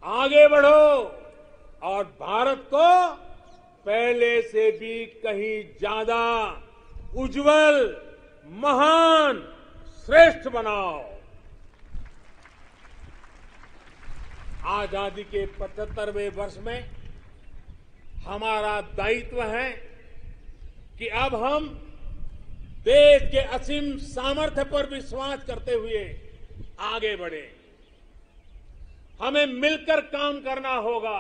आगे बढ़ो और भारत को पहले से भी कहीं ज्यादा उज्जवल, महान, श्रेष्ठ बनाओ। आजादी के 75वें वर्ष में हमारा दायित्व है कि अब हम देश के असीम सामर्थ्य पर विश्वास करते हुए आगे बढ़े। हमें मिलकर काम करना होगा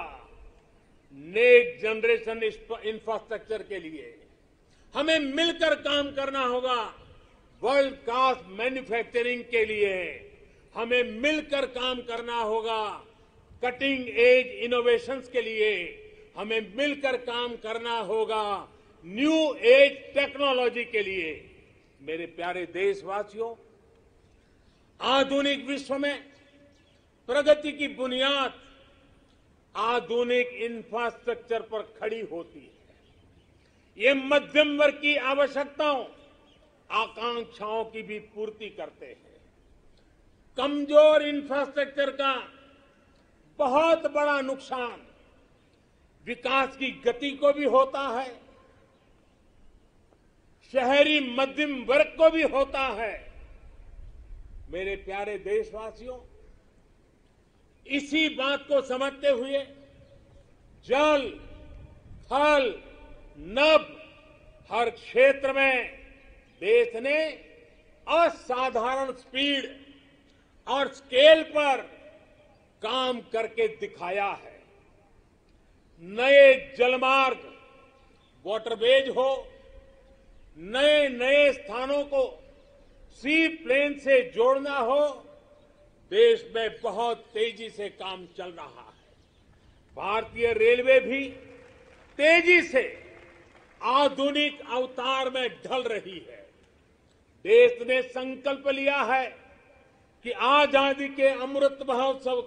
नेक्स्ट जनरेशन इंफ्रास्ट्रक्चर के लिए। हमें मिलकर काम करना होगा वर्ल्ड क्लास मैन्युफैक्चरिंग के लिए। हमें मिलकर काम करना होगा कटिंग एज इनोवेशंस के लिए। हमें मिलकर काम करना होगा न्यू एज टेक्नोलॉजी के लिए। मेरे प्यारे देशवासियों, आधुनिक विश्व में प्रगति की बुनियाद आधुनिक इंफ्रास्ट्रक्चर पर खड़ी होती है। ये मध्यम वर्ग की आवश्यकताओं, आकांक्षाओं की भी पूर्ति करते हैं। कमजोर इंफ्रास्ट्रक्चर का बहुत बड़ा नुकसान विकास की गति को भी होता है, शहरी मध्यम वर्ग को भी होता है। मेरे प्यारे देशवासियों, इसी बात को समझते हुए जल, थल, नभ हर क्षेत्र में देश ने असाधारण स्पीड और स्केल पर काम करके दिखाया है। नए जलमार्ग, वाटरवेज हो, नए नए स्थानों को सी प्लेन से जोड़ना हो, देश में बहुत तेजी से काम चल रहा है। भारतीय रेलवे भी तेजी से आधुनिक अवतार में ढल रही है। देश ने संकल्प लिया है कि आजादी के अमृत महोत्सव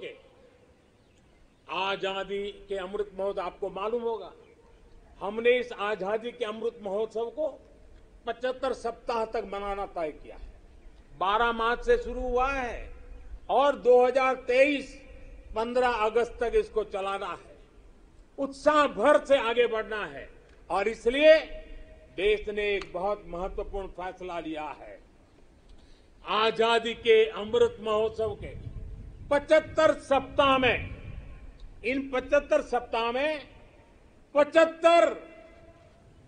आपको मालूम होगा, हमने इस आजादी के अमृत महोत्सव को 75 सप्ताह तक मनाना तय किया है। 12 मार्च से शुरू हुआ है और 2023 15 अगस्त तक इसको चलाना है। उत्साह भर से आगे बढ़ना है और इसलिए देश ने एक बहुत महत्वपूर्ण फैसला लिया है। आजादी के अमृत महोत्सव के 75 सप्ताह में, इन 75 सप्ताह में 75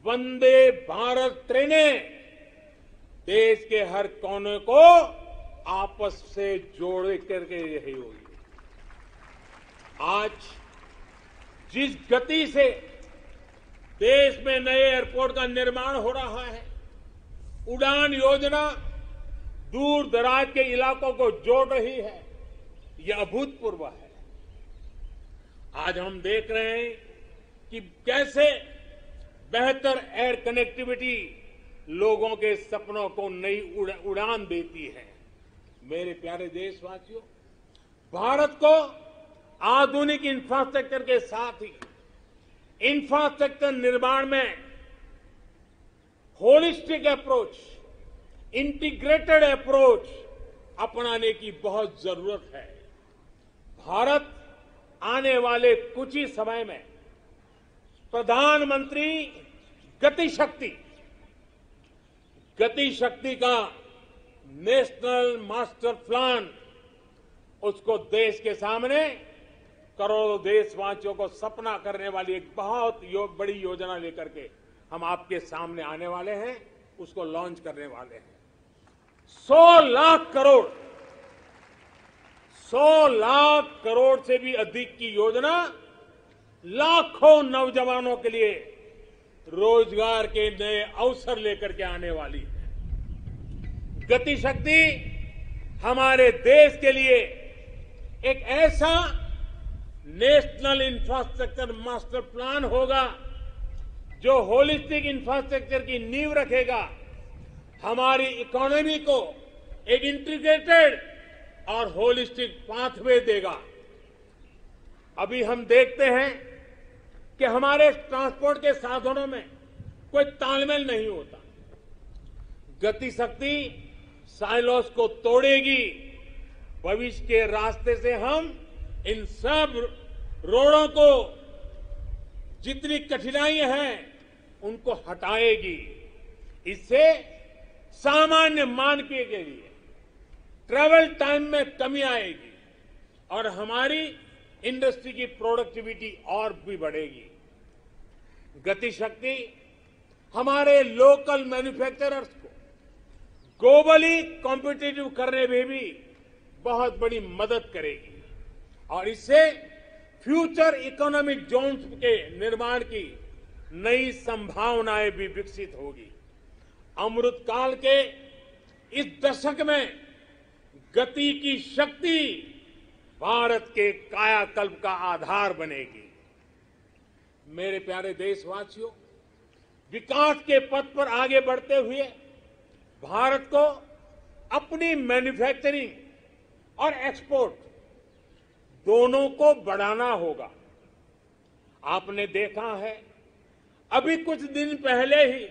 वंदे भारत ट्रेनें देश के हर कोने को आपस से जोड़ करके रही होगी। आज जिस गति से देश में नए एयरपोर्ट का निर्माण हो रहा है, उड़ान योजना दूर दराज के इलाकों को जोड़ रही है, यह अभूतपूर्व है। आज हम देख रहे हैं कि कैसे बेहतर एयर कनेक्टिविटी लोगों के सपनों को नई उड़ान देती है। मेरे प्यारे देशवासियों, भारत को आधुनिक इंफ्रास्ट्रक्चर के साथ ही इंफ्रास्ट्रक्चर निर्माण में होलिस्टिक अप्रोच, इंटीग्रेटेड अप्रोच अपनाने की बहुत जरूरत है। भारत आने वाले कुछ ही समय में प्रधानमंत्री गति शक्ति का नेशनल मास्टर प्लान, उसको देश के सामने करोड़ों देशवासियों को सपना करने वाली एक बहुत बड़ी योजना लेकर के हम आपके सामने आने वाले हैं, उसको लॉन्च करने वाले हैं। 100 लाख करोड़ से भी अधिक की योजना लाखों नौजवानों के लिए रोजगार के नए अवसर लेकर के आने वाली है। गति शक्ति हमारे देश के लिए एक ऐसा नेशनल इंफ्रास्ट्रक्चर मास्टर प्लान होगा जो होलिस्टिक इंफ्रास्ट्रक्चर की नींव रखेगा, हमारी इकोनॉमी को एक इंटीग्रेटेड और होलिस्टिक पाथवे देगा। अभी हम देखते हैं कि हमारे ट्रांसपोर्ट के साधनों में कोई तालमेल नहीं होता। गति शक्ति साइलोस को तोड़ेगी, भविष्य के रास्ते से हम इन सब रोड़ों को जितनी कठिनाइयां हैं उनको हटाएगी। इससे सामान्य मानवीय के लिए ट्रैवल टाइम में कमी आएगी और हमारी इंडस्ट्री की प्रोडक्टिविटी और भी बढ़ेगी। गति शक्ति हमारे लोकल मैन्युफैक्चरर्स को ग्लोबली कॉम्पिटिटिव करने में भी बहुत बड़ी मदद करेगी और इससे फ्यूचर इकोनॉमिक जोन्स के निर्माण की नई संभावनाएं भी विकसित होगी। अमृत काल के इस दशक में गति की शक्ति भारत के कायाकल्प का आधार बनेगी। मेरे प्यारे देशवासियों, विकास के पथ पर आगे बढ़ते हुए भारत को अपनी मैन्युफैक्चरिंग और एक्सपोर्ट दोनों को बढ़ाना होगा। आपने देखा है, अभी कुछ दिन पहले ही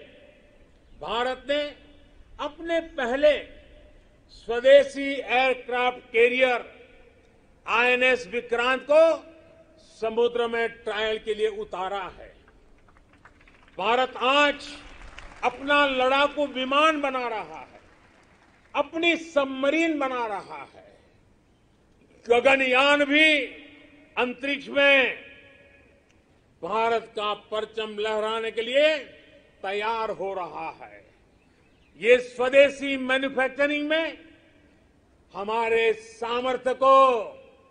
भारत ने अपने पहले स्वदेशी एयरक्राफ्ट कैरियर आईएनएस विक्रांत को समुद्र में ट्रायल के लिए उतारा है। भारत आज अपना लड़ाकू विमान बना रहा है, अपनी सबमरीन बना रहा है, गगनयान भी अंतरिक्ष में भारत का परचम लहराने के लिए तैयार हो रहा है। ये स्वदेशी मैन्युफैक्चरिंग में हमारे सामर्थ्य को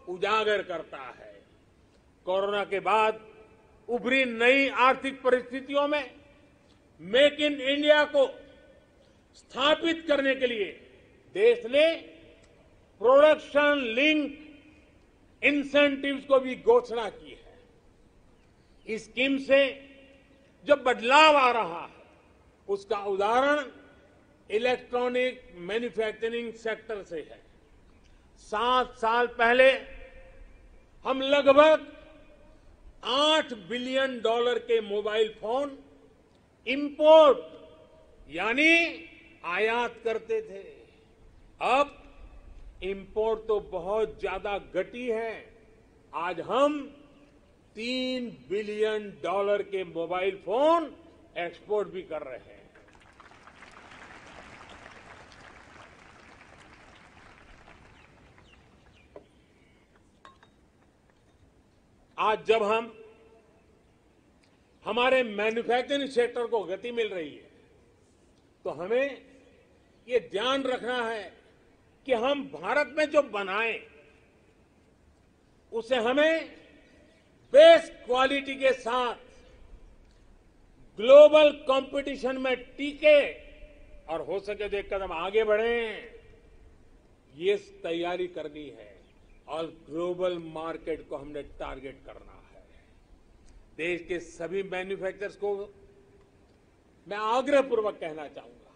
उजागर करता है। कोरोना के बाद उभरी नई आर्थिक परिस्थितियों में मेक इन इंडिया को स्थापित करने के लिए देश ने प्रोडक्शन लिंक इंसेंटिव्स को भी घोषणा की है। इस स्कीम से जो बदलाव आ रहा है उसका उदाहरण इलेक्ट्रॉनिक मैन्युफैक्चरिंग सेक्टर से है। 7 साल पहले हम लगभग $8 बिलियन के मोबाइल फोन इंपोर्ट यानी आयात करते थे। अब इंपोर्ट तो बहुत ज्यादा घटी है। आज हम $3 बिलियन के मोबाइल फोन एक्सपोर्ट भी कर रहे हैं। आज जब हमारे मैन्युफैक्चरिंग सेक्टर को गति मिल रही है तो हमें ये ध्यान रखना है कि हम भारत में जो बनाएं उसे हमें बेस्ट क्वालिटी के साथ ग्लोबल कंपटीशन में टिके और हो सके तो एक कदम आगे बढ़ें, ये तैयारी करनी है और ग्लोबल मार्केट को हमने टारगेट करना है। देश के सभी मैन्युफैक्चरर्स को मैं आग्रहपूर्वक कहना चाहूंगा,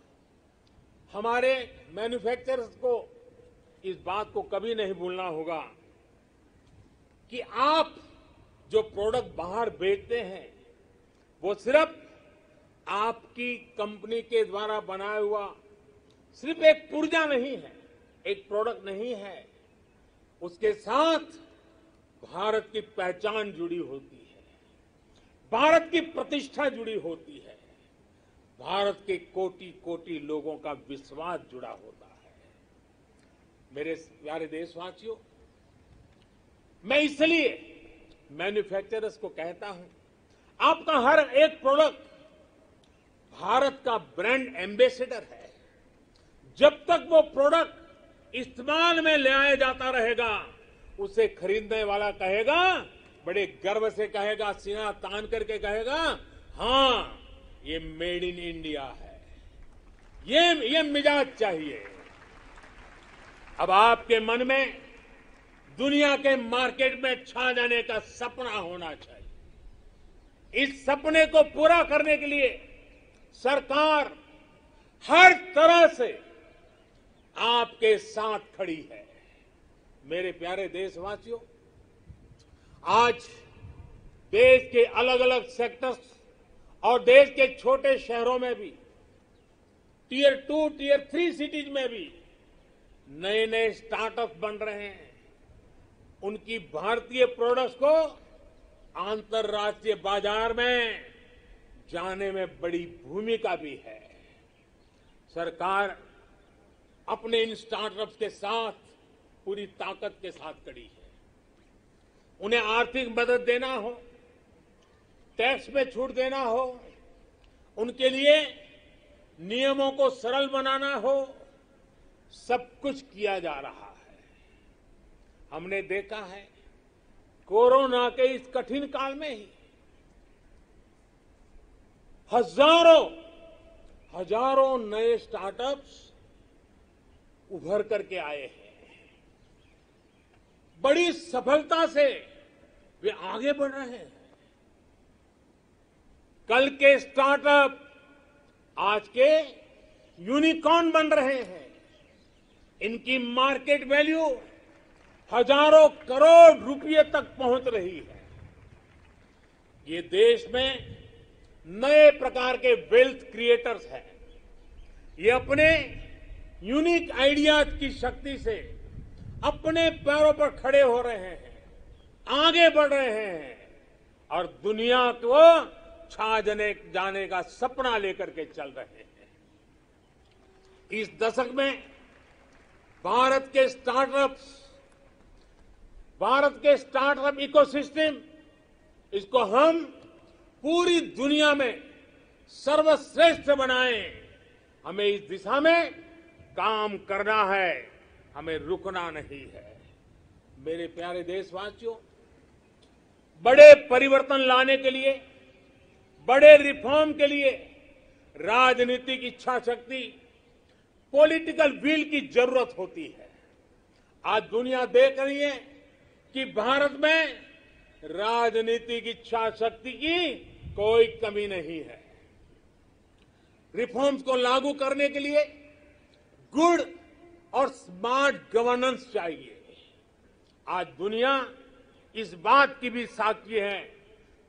हमारे मैन्युफैक्चरर्स को इस बात को कभी नहीं भूलना होगा कि आप जो प्रोडक्ट बाहर बेचते हैं वो सिर्फ आपकी कंपनी के द्वारा बनाया हुआ सिर्फ एक पुर्जा नहीं है, एक प्रोडक्ट नहीं है। उसके साथ भारत की पहचान जुड़ी होती है, भारत की प्रतिष्ठा जुड़ी होती है, भारत के कोटि कोटि लोगों का विश्वास जुड़ा होता है। मेरे प्यारे देशवासियों, मैं इसलिए मैन्युफैक्चरर्स को कहता हूं, आपका हर एक प्रोडक्ट भारत का ब्रांड एम्बेसडर है। जब तक वो प्रोडक्ट इस्तेमाल में ले आया जाता रहेगा, उसे खरीदने वाला कहेगा, बड़े गर्व से कहेगा, सीना तान करके कहेगा, हाँ ये मेड इन इंडिया है। ये मिजाज चाहिए। अब आपके मन में दुनिया के मार्केट में छा जाने का सपना होना चाहिए। इस सपने को पूरा करने के लिए सरकार हर तरह से आपके साथ खड़ी है। मेरे प्यारे देशवासियों, आज देश के अलग अलग सेक्टर्स और देश के छोटे शहरों में भी, टियर 2, टियर 3 सिटीज में भी नए नए स्टार्टअप बन रहे हैं, उनकी भारतीय प्रोडक्ट्स को अंतर्राष्ट्रीय बाजार में जाने में बड़ी भूमिका भी है। सरकार अपने इन स्टार्टअप्स के साथ पूरी ताकत के साथ खड़ी है। उन्हें आर्थिक मदद देना हो, टैक्स में छूट देना हो, उनके लिए नियमों को सरल बनाना हो, सब कुछ किया जा रहा है। हमने देखा है कोरोना के इस कठिन काल में ही हजारों नए स्टार्टअप्स उभर करके आए हैं। बड़ी सफलता से वे आगे बढ़ रहे हैं। कल के स्टार्टअप आज के यूनिकॉर्न बन रहे हैं। इनकी मार्केट वैल्यू हजारों करोड़ रुपए तक पहुंच रही है। ये देश में नए प्रकार के वेल्थ क्रिएटर्स हैं। ये अपने यूनिक आइडियाज की शक्ति से अपने पैरों पर खड़े हो रहे हैं, आगे बढ़ रहे हैं और दुनिया को छा जाने का सपना लेकर के चल रहे हैं। इस दशक में भारत के स्टार्टअप इकोसिस्टम, इसको हम पूरी दुनिया में सर्वश्रेष्ठ बनाएं। हमें इस दिशा में काम करना है, हमें रुकना नहीं है। मेरे प्यारे देशवासियों, बड़े परिवर्तन लाने के लिए, बड़े रिफॉर्म के लिए राजनीतिक इच्छा शक्ति, पॉलिटिकल विल की जरूरत होती है। आज दुनिया देख रही है कि भारत में राजनीतिक इच्छा शक्ति की कोई कमी नहीं है। रिफॉर्म्स को लागू करने के लिए गुड और स्मार्ट गवर्नेंस चाहिए। आज दुनिया इस बात की भी साक्षी है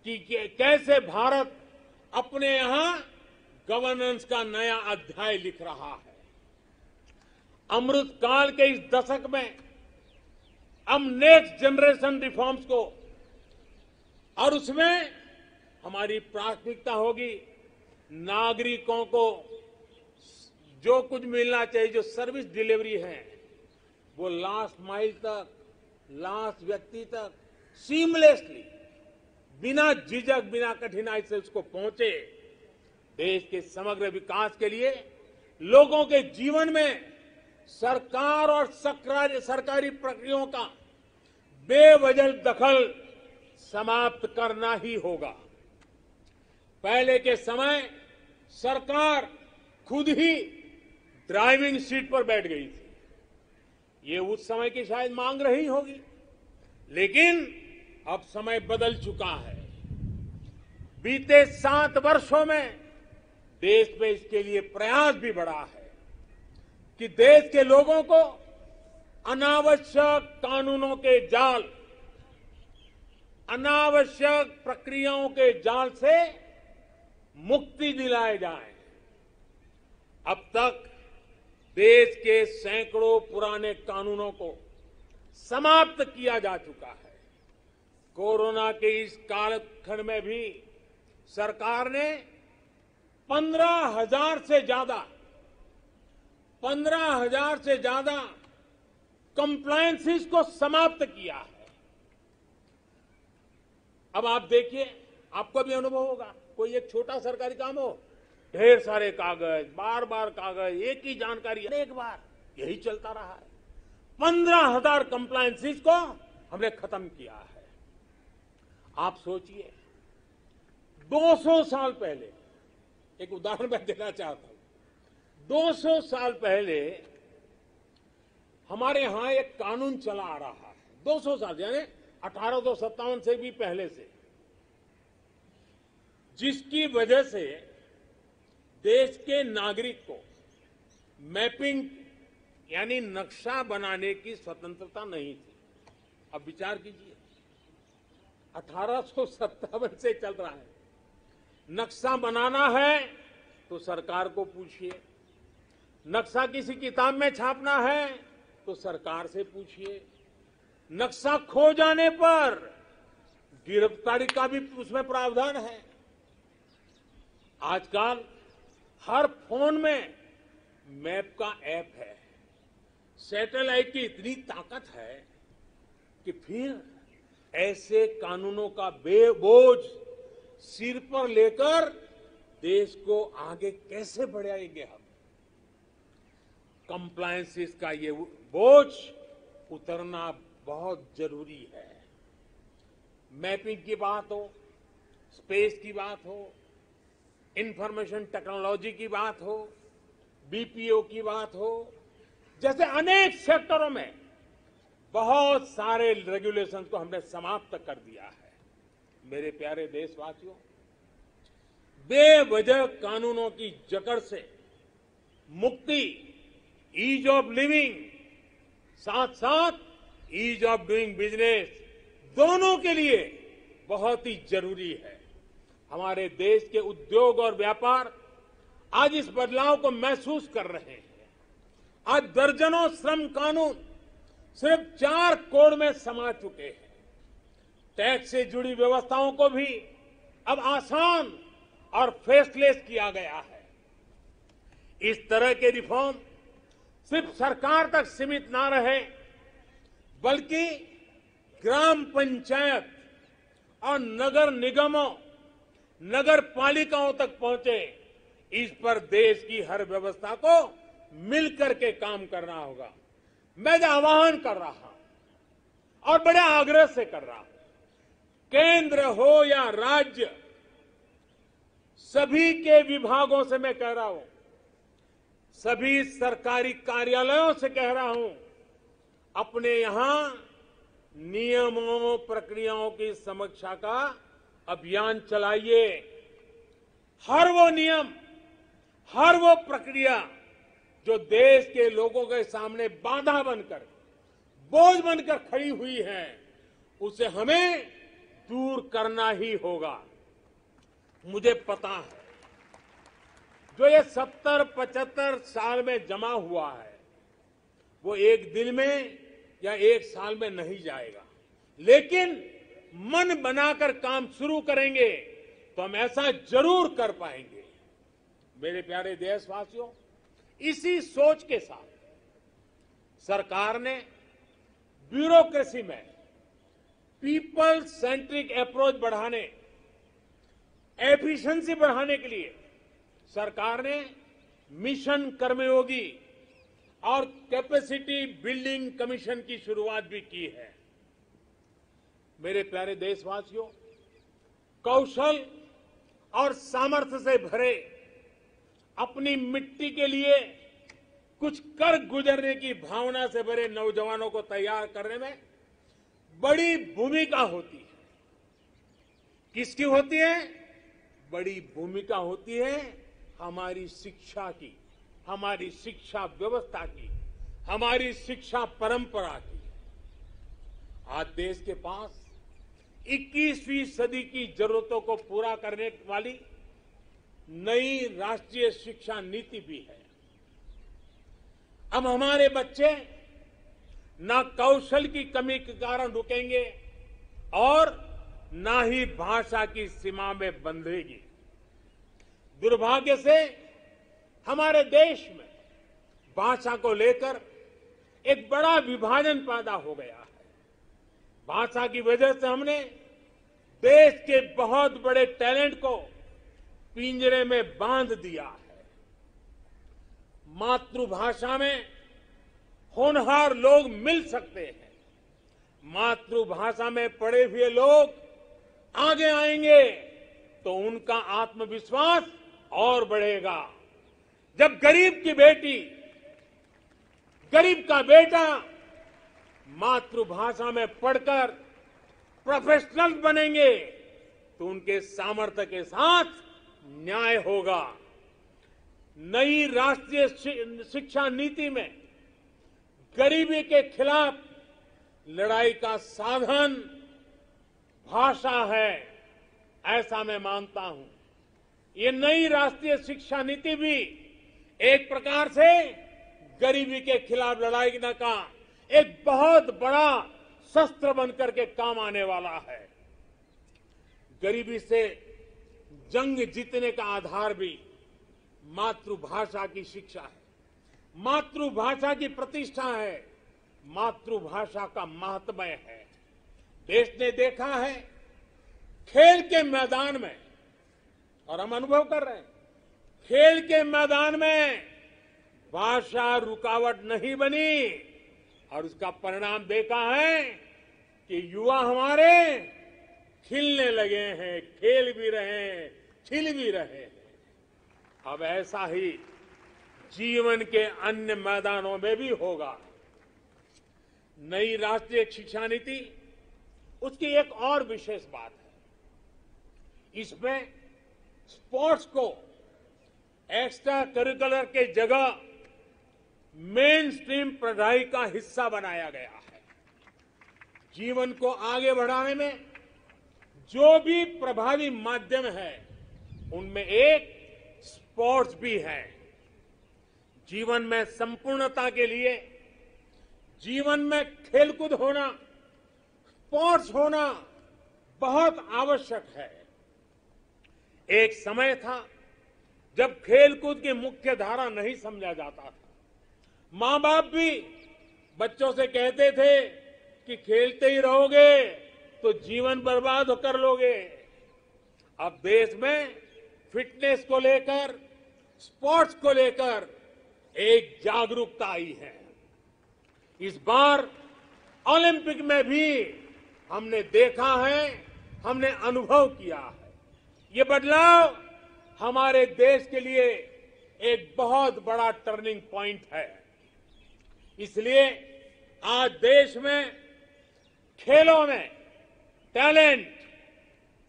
कि कैसे भारत अपने यहां गवर्नेंस का नया अध्याय लिख रहा है। अमृत काल के इस दशक में हम नेक्स्ट जनरेशन रिफॉर्म्स को, और उसमें हमारी प्राथमिकता होगी नागरिकों को जो कुछ मिलना चाहिए, जो सर्विस डिलीवरी है, वो लास्ट माइल तक, लास्ट व्यक्ति तक सीमलेसली, बिना झिझक, बिना कठिनाई से उसको पहुंचे। देश के समग्र विकास के लिए लोगों के जीवन में सरकार और सरकारी प्रक्रियाओं का बेवजह दखल समाप्त करना ही होगा। पहले के समय सरकार खुद ही ड्राइविंग सीट पर बैठ गई थी। ये उस समय की शायद मांग रही होगी, लेकिन अब समय बदल चुका है। बीते 7 वर्षों में देश में इसके लिए प्रयास भी बढ़ा है कि देश के लोगों को अनावश्यक कानूनों के जाल, अनावश्यक प्रक्रियाओं के जाल से मुक्ति दिलाए जाए। अब तक देश के सैकड़ों पुराने कानूनों को समाप्त किया जा चुका है। कोरोना के इस कालखंड में भी सरकार ने 15,000 से ज्यादा कंप्लायंसेस को समाप्त किया है। अब आप देखिए, आपको भी अनुभव होगा, कोई एक छोटा सरकारी काम हो, ढेर सारे कागज, बार बार कागज, एक ही जानकारी अनेक बार, यही चलता रहा है। 15,000 कंप्लायंसेस को हमने खत्म किया है। आप सोचिए, 200 साल पहले, एक उदाहरण मैं देना चाहता हूं, 200 साल पहले हमारे यहां एक कानून चला आ रहा है। 200 साल यानी 1857 से भी पहले से, जिसकी वजह से देश के नागरिक को मैपिंग यानी नक्शा बनाने की स्वतंत्रता नहीं थी। अब विचार कीजिए, 1857 से चल रहा है। नक्शा बनाना है तो सरकार को पूछिए, नक्शा किसी किताब में छापना है तो सरकार से पूछिए। नक्शा खो जाने पर गिरफ्तारी का भी उसमें प्रावधान है। आजकल हर फोन में मैप का ऐप है। सैटेलाइट की इतनी ताकत है कि फिर ऐसे कानूनों का बोझ सिर पर लेकर देश को आगे कैसे बढ़ाएंगे हम। कंप्लायंसेस का ये बोझ उतरना बहुत जरूरी है। मैपिंग की बात हो, स्पेस की बात हो, इंफॉर्मेशन टेक्नोलॉजी की बात हो, बीपीओ की बात हो, जैसे अनेक सेक्टरों में बहुत सारे रेगुलेशन को हमने समाप्त कर दिया है। मेरे प्यारे देशवासियों, बेवजह कानूनों की जकड़ से मुक्ति, ईज ऑफ लिविंग, साथ साथ ईज ऑफ डूइंग बिजनेस, दोनों के लिए बहुत ही जरूरी है। हमारे देश के उद्योग और व्यापार आज इस बदलाव को महसूस कर रहे हैं। आज दर्जनों श्रम कानून सिर्फ 4 कोड में समा चुके हैं। टैक्स से जुड़ी व्यवस्थाओं को भी अब आसान और फेसलेस किया गया है। इस तरह के रिफॉर्म सिर्फ सरकार तक सीमित ना रहे, बल्कि ग्राम पंचायत और नगर निगमों, नगर पालिकाओं तक पहुंचे। इस पर देश की हर व्यवस्था को मिलकर के काम करना होगा। मैं जो आह्वान कर रहा हूं और बड़े आग्रह से कर रहा हूं, केंद्र हो या राज्य, सभी के विभागों से मैं कह रहा हूं, सभी सरकारी कार्यालयों से कह रहा हूं, अपने यहां नियमों प्रक्रियाओं की समीक्षा का अभियान चलाइए। हर वो नियम, हर वो प्रक्रिया जो देश के लोगों के सामने बाधा बनकर, बोझ बनकर खड़ी हुई है, उसे हमें दूर करना ही होगा। मुझे पता है जो ये 70-75 साल में जमा हुआ है, वो एक दिन में या एक साल में नहीं जाएगा, लेकिन मन बनाकर काम शुरू करेंगे तो हम ऐसा जरूर कर पाएंगे। मेरे प्यारे देशवासियों, इसी सोच के साथ सरकार ने ब्यूरोक्रेसी में पीपल सेंट्रिक अप्रोच बढ़ाने, एफिशिएंसी बढ़ाने के लिए सरकार ने मिशन कर्मयोगी और कैपेसिटी बिल्डिंग कमीशन की शुरुआत भी की है। मेरे प्यारे देशवासियों, कौशल और सामर्थ्य से भरे, अपनी मिट्टी के लिए कुछ कर गुजरने की भावना से भरे नौजवानों को तैयार करने में बड़ी भूमिका होती है। किसकी होती है? बड़ी भूमिका होती है हमारी शिक्षा की, हमारी शिक्षा व्यवस्था की, हमारी शिक्षा परंपरा की। आज देश के पास 21वीं सदी की जरूरतों को पूरा करने वाली नई राष्ट्रीय शिक्षा नीति भी है। अब हमारे बच्चे ना कौशल की कमी के कारण रुकेंगे और ना ही भाषा की सीमा में बंधेगी। दुर्भाग्य से हमारे देश में भाषा को लेकर एक बड़ा विभाजन पैदा हो गया है। भाषा की वजह से हमने देश के बहुत बड़े टैलेंट को पिंजरे में बांध दिया है। मातृभाषा में होनहार लोग मिल सकते हैं। मातृभाषा में पढ़े हुए लोग आगे आएंगे तो उनका आत्मविश्वास और बढ़ेगा। जब गरीब की बेटी, गरीब का बेटा मातृभाषा में पढ़कर प्रोफेशनल बनेंगे तो उनके सामर्थ्य के साथ न्याय होगा। नई राष्ट्रीय शिक्षा नीति में गरीबी के खिलाफ लड़ाई का साधन भाषा है, ऐसा मैं मानता हूं। ये नई राष्ट्रीय शिक्षा नीति भी एक प्रकार से गरीबी के खिलाफ लड़ाई का एक बहुत बड़ा शस्त्र बनकर के काम आने वाला है। गरीबी से जंग जीतने का आधार भी मातृभाषा की शिक्षा है, मातृभाषा की प्रतिष्ठा है, मातृभाषा का महात्म्य है। देश ने देखा है खेल के मैदान में, और हम अनुभव कर रहे हैं, खेल के मैदान में भाषा रुकावट नहीं बनी, और उसका परिणाम देखा है कि युवा हमारे खिलने लगे हैं, खेल भी रहे हैं, खिल भी रहे हैं। अब ऐसा ही जीवन के अन्य मैदानों में भी होगा। नई राष्ट्रीय शिक्षा नीति, उसकी एक और विशेष बात है, इसमें स्पोर्ट्स को एक्स्ट्रा करिकुलर के जगह मेन स्ट्रीम पढ़ाई का हिस्सा बनाया गया है। जीवन को आगे बढ़ाने में जो भी प्रभावी माध्यम है, उनमें एक स्पोर्ट्स भी है। जीवन में संपूर्णता के लिए जीवन में खेलकूद होना, स्पोर्ट्स होना बहुत आवश्यक है। एक समय था जब खेलकूद की मुख्य धारा नहीं समझा जाता था। मां बाप भी बच्चों से कहते थे कि खेलते ही रहोगे तो जीवन बर्बाद कर लोगे। अब देश में फिटनेस को लेकर, स्पोर्ट्स को लेकर एक जागरूकता आई है। इस बार ओलंपिक में भी हमने देखा है, हमने अनुभव किया है। ये बदलाव हमारे देश के लिए एक बहुत बड़ा टर्निंग पॉइंट है। इसलिए आज देश में खेलों में टैलेंट,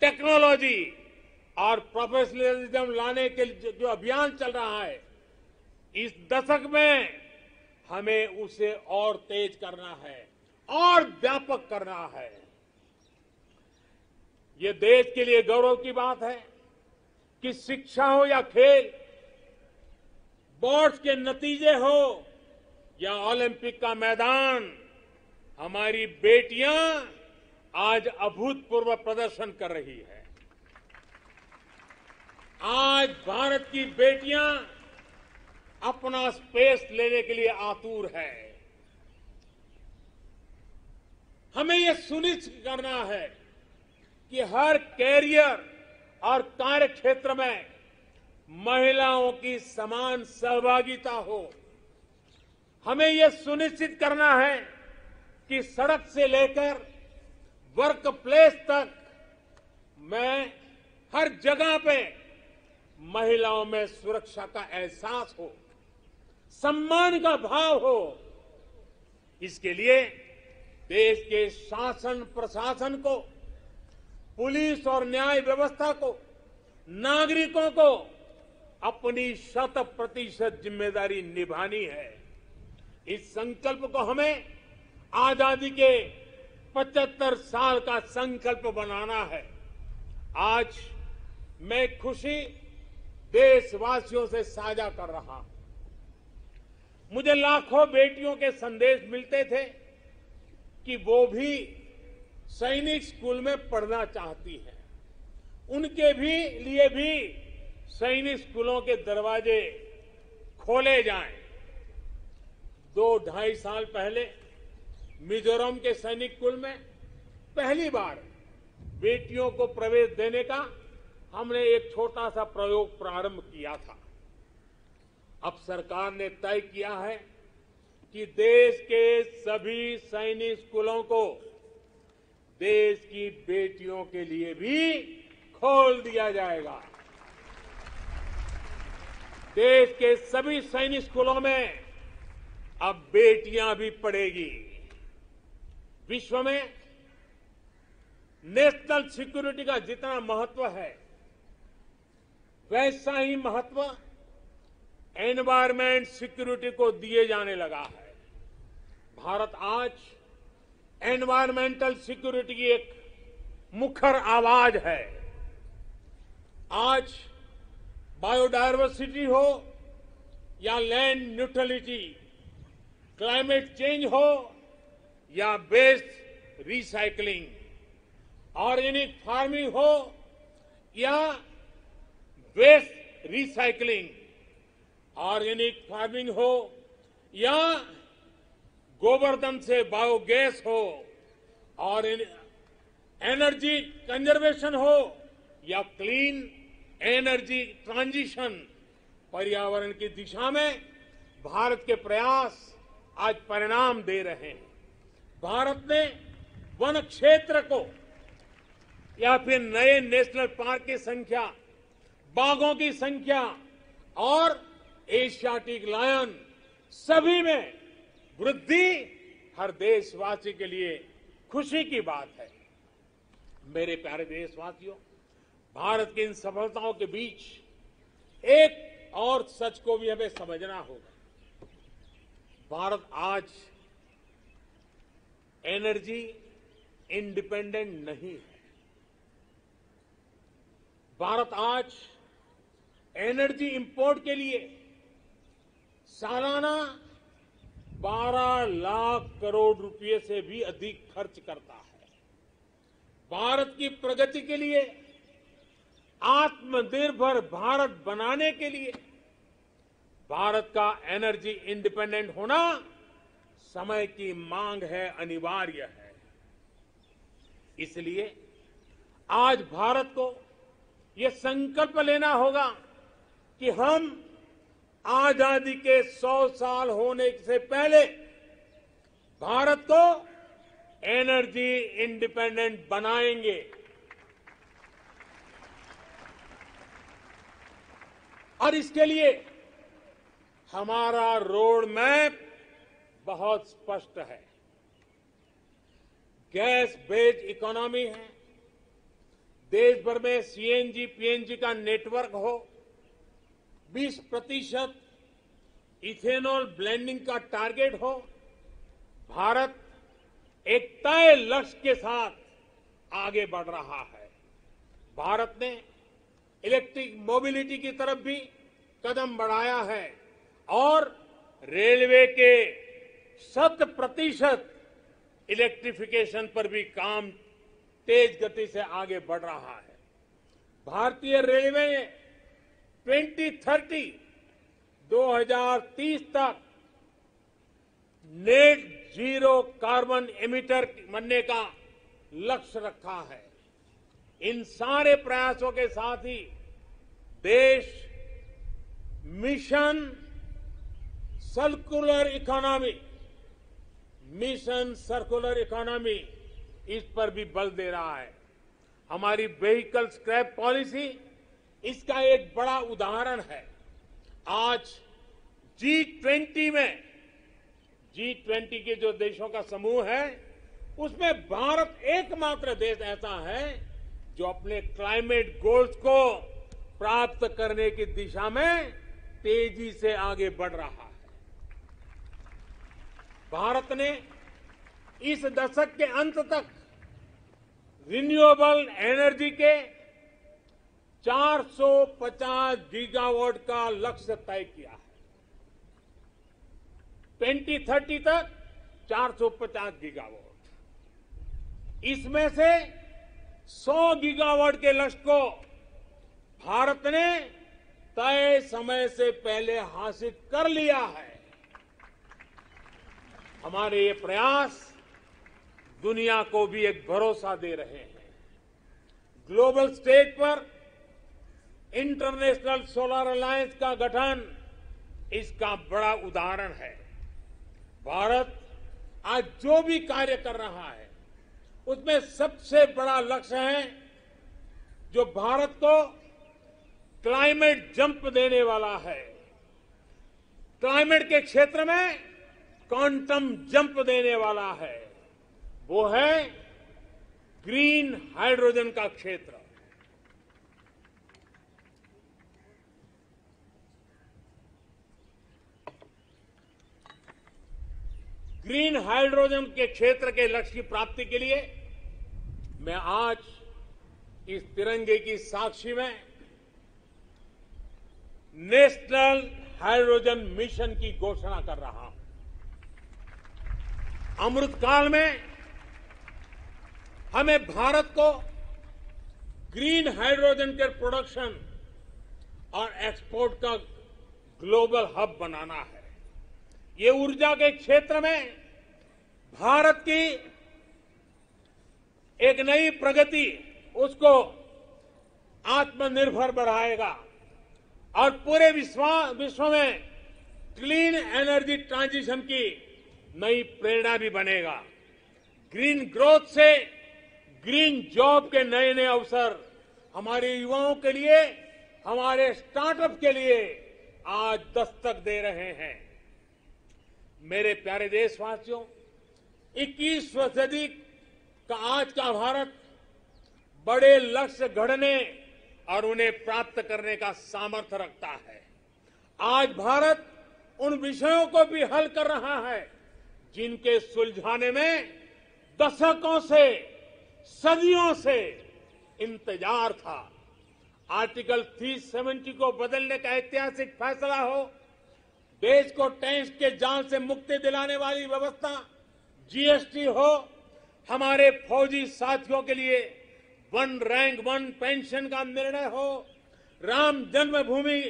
टेक्नोलॉजी और प्रोफेशनलिज्म लाने के जो अभियान चल रहा है, इस दशक में हमें उसे और तेज करना है और व्यापक करना है। ये देश के लिए गौरव की बात है कि शिक्षा हो या खेल, बोर्ड्स के नतीजे हो या ओलंपिक का मैदान, हमारी बेटियां आज अभूतपूर्व प्रदर्शन कर रही है। आज भारत की बेटियां अपना स्पेस लेने के लिए आतुर है। हमें यह सुनिश्चित करना है कि हर कैरियर और कार्य क्षेत्र में महिलाओं की समान सहभागिता हो। हमें यह सुनिश्चित करना है कि सड़क से लेकर वर्क प्लेस तक में हर जगह पे महिलाओं में सुरक्षा का एहसास हो, सम्मान का भाव हो। इसके लिए देश के शासन प्रशासन को, पुलिस और न्याय व्यवस्था को, नागरिकों को अपनी 100% जिम्मेदारी निभानी है। इस संकल्प को हमें आजादी के 75 साल का संकल्प बनाना है। आज मैं खुशी देशवासियों से साझा कर रहा हूं। मुझे लाखों बेटियों के संदेश मिलते थे कि वो भी सैनिक स्कूल में पढ़ना चाहती हैं। उनके लिए भी सैनिक स्कूलों के दरवाजे खोले जाएं। 2-2.5 साल पहले मिजोरम के सैनिक स्कूल में पहली बार बेटियों को प्रवेश देने का हमने एक छोटा सा प्रयोग प्रारंभ किया था। अब सरकार ने तय किया है कि देश के सभी सैनिक स्कूलों को देश की बेटियों के लिए भी खोल दिया जाएगा। देश के सभी सैनिक स्कूलों में अब बेटियां भी पढ़ेगी। विश्व में नेशनल सिक्योरिटी का जितना महत्व है, वैसा ही महत्व एनवायरमेंट सिक्योरिटी को दिए जाने लगा है। भारत आज एनवायरमेंटल सिक्योरिटी की एक मुखर आवाज है। आज बायोडायवर्सिटी हो या लैंड न्यूट्रलिटी, क्लाइमेट चेंज हो या वेस्ट रिसाइकलिंग, ऑर्गेनिक फार्मिंग हो या वेस्ट रिसाइकलिंग, ऑर्गेनिक फार्मिंग हो या गोबरधन से बायोगैस हो और एनर्जी कंजर्वेशन हो या क्लीन एनर्जी ट्रांजिशन, पर्यावरण की दिशा में भारत के प्रयास आज परिणाम दे रहे हैं। भारत ने वन क्षेत्र को या फिर नए नेशनल पार्क की संख्या, बाघों की संख्या और एशियाटिक लायन सभी में वृद्धि हर देशवासी के लिए खुशी की बात है। मेरे प्यारे देशवासियों, भारत की इन सफलताओं के बीच एक और सच को भी हमें समझना होगा। भारत आज एनर्जी इंडिपेंडेंट नहीं है। भारत आज एनर्जी इंपोर्ट के लिए सालाना 12 लाख करोड़ रुपए से भी अधिक खर्च करता है। भारत की प्रगति के लिए, आत्मनिर्भर भारत बनाने के लिए भारत का एनर्जी इंडिपेंडेंट होना समय की मांग है, अनिवार्य है। इसलिए आज भारत को ये संकल्प लेना होगा कि हम आजादी के 100 साल होने से पहले भारत को एनर्जी इंडिपेंडेंट बनाएंगे। और इसके लिए हमारा रोड मैप बहुत स्पष्ट है। गैस बेस्ड इकोनॉमी है, देश भर में सीएनजी पीएनजी का नेटवर्क हो, 20% इथेनॉल ब्लेंडिंग का टारगेट हो। भारत एक तय लक्ष्य के साथ आगे बढ़ रहा है। भारत ने इलेक्ट्रिक मोबिलिटी की तरफ भी कदम बढ़ाया है और रेलवे के 100% इलेक्ट्रिफिकेशन पर भी काम तेज गति से आगे बढ़ रहा है। भारतीय रेलवे ने 2030 तक नेट जीरो कार्बन एमिटर बनने का लक्ष्य रखा है। इन सारे प्रयासों के साथ ही देश मिशन सर्कुलर इकोनॉमी इस पर भी बल दे रहा है। हमारी व्हीकल स्क्रैप पॉलिसी इसका एक बड़ा उदाहरण है। आज G20 के जो देशों का समूह है, उसमें भारत एकमात्र देश ऐसा है जो अपने क्लाइमेट गोल्स को प्राप्त करने की दिशा में तेजी से आगे बढ़ रहा है। भारत ने इस दशक के अंत तक रिन्यूएबल एनर्जी के 450 गीगावाट का लक्ष्य तय किया है। 2030 तक 450 गीगावाट। इसमें से 100 गीगावाट के लक्ष्य को भारत ने तय समय से पहले हासिल कर लिया है। हमारे ये प्रयास दुनिया को भी एक भरोसा दे रहे हैं। ग्लोबल स्टेज पर इंटरनेशनल सोलर अलायंस का गठन इसका बड़ा उदाहरण है। भारत आज जो भी कार्य कर रहा है, उसमें सबसे बड़ा लक्ष्य है जो भारत को क्लाइमेट जंप देने वाला है। क्लाइमेट के क्षेत्र में क्वांटम जंप देने वाला है, वो है ग्रीन हाइड्रोजन का क्षेत्र। ग्रीन हाइड्रोजन के क्षेत्र के लक्ष्य की प्राप्ति के लिए मैं आज इस तिरंगे की साक्षी में नेशनल हाइड्रोजन मिशन की घोषणा कर रहा हूं। अमृतकाल में हमें भारत को ग्रीन हाइड्रोजन के प्रोडक्शन और एक्सपोर्ट का ग्लोबल हब बनाना है। ये ऊर्जा के क्षेत्र में भारत की एक नई प्रगति उसको आत्मनिर्भर बढ़ाएगा और पूरे विश्व में क्लीन एनर्जी ट्रांजिशन की नई प्रेरणा भी बनेगा। ग्रीन ग्रोथ से ग्रीन जॉब के नए नए अवसर हमारे युवाओं के लिए, हमारे स्टार्टअप के लिए आज दस्तक दे रहे हैं। मेरे प्यारे देशवासियों, 21वीं सदी का आज का भारत बड़े लक्ष्य गढ़ने और उन्हें प्राप्त करने का सामर्थ्य रखता है। आज भारत उन विषयों को भी हल कर रहा है जिनके सुलझाने में दशकों से, सदियों से इंतजार था। आर्टिकल 370 को बदलने का ऐतिहासिक फैसला हो, देश को टैक्स के जाल से मुक्ति दिलाने वाली व्यवस्था, जीएसटी हो, हमारे फौजी साथियों के लिए वन रैंक वन पेंशन का निर्णय हो, राम जन्मभूमि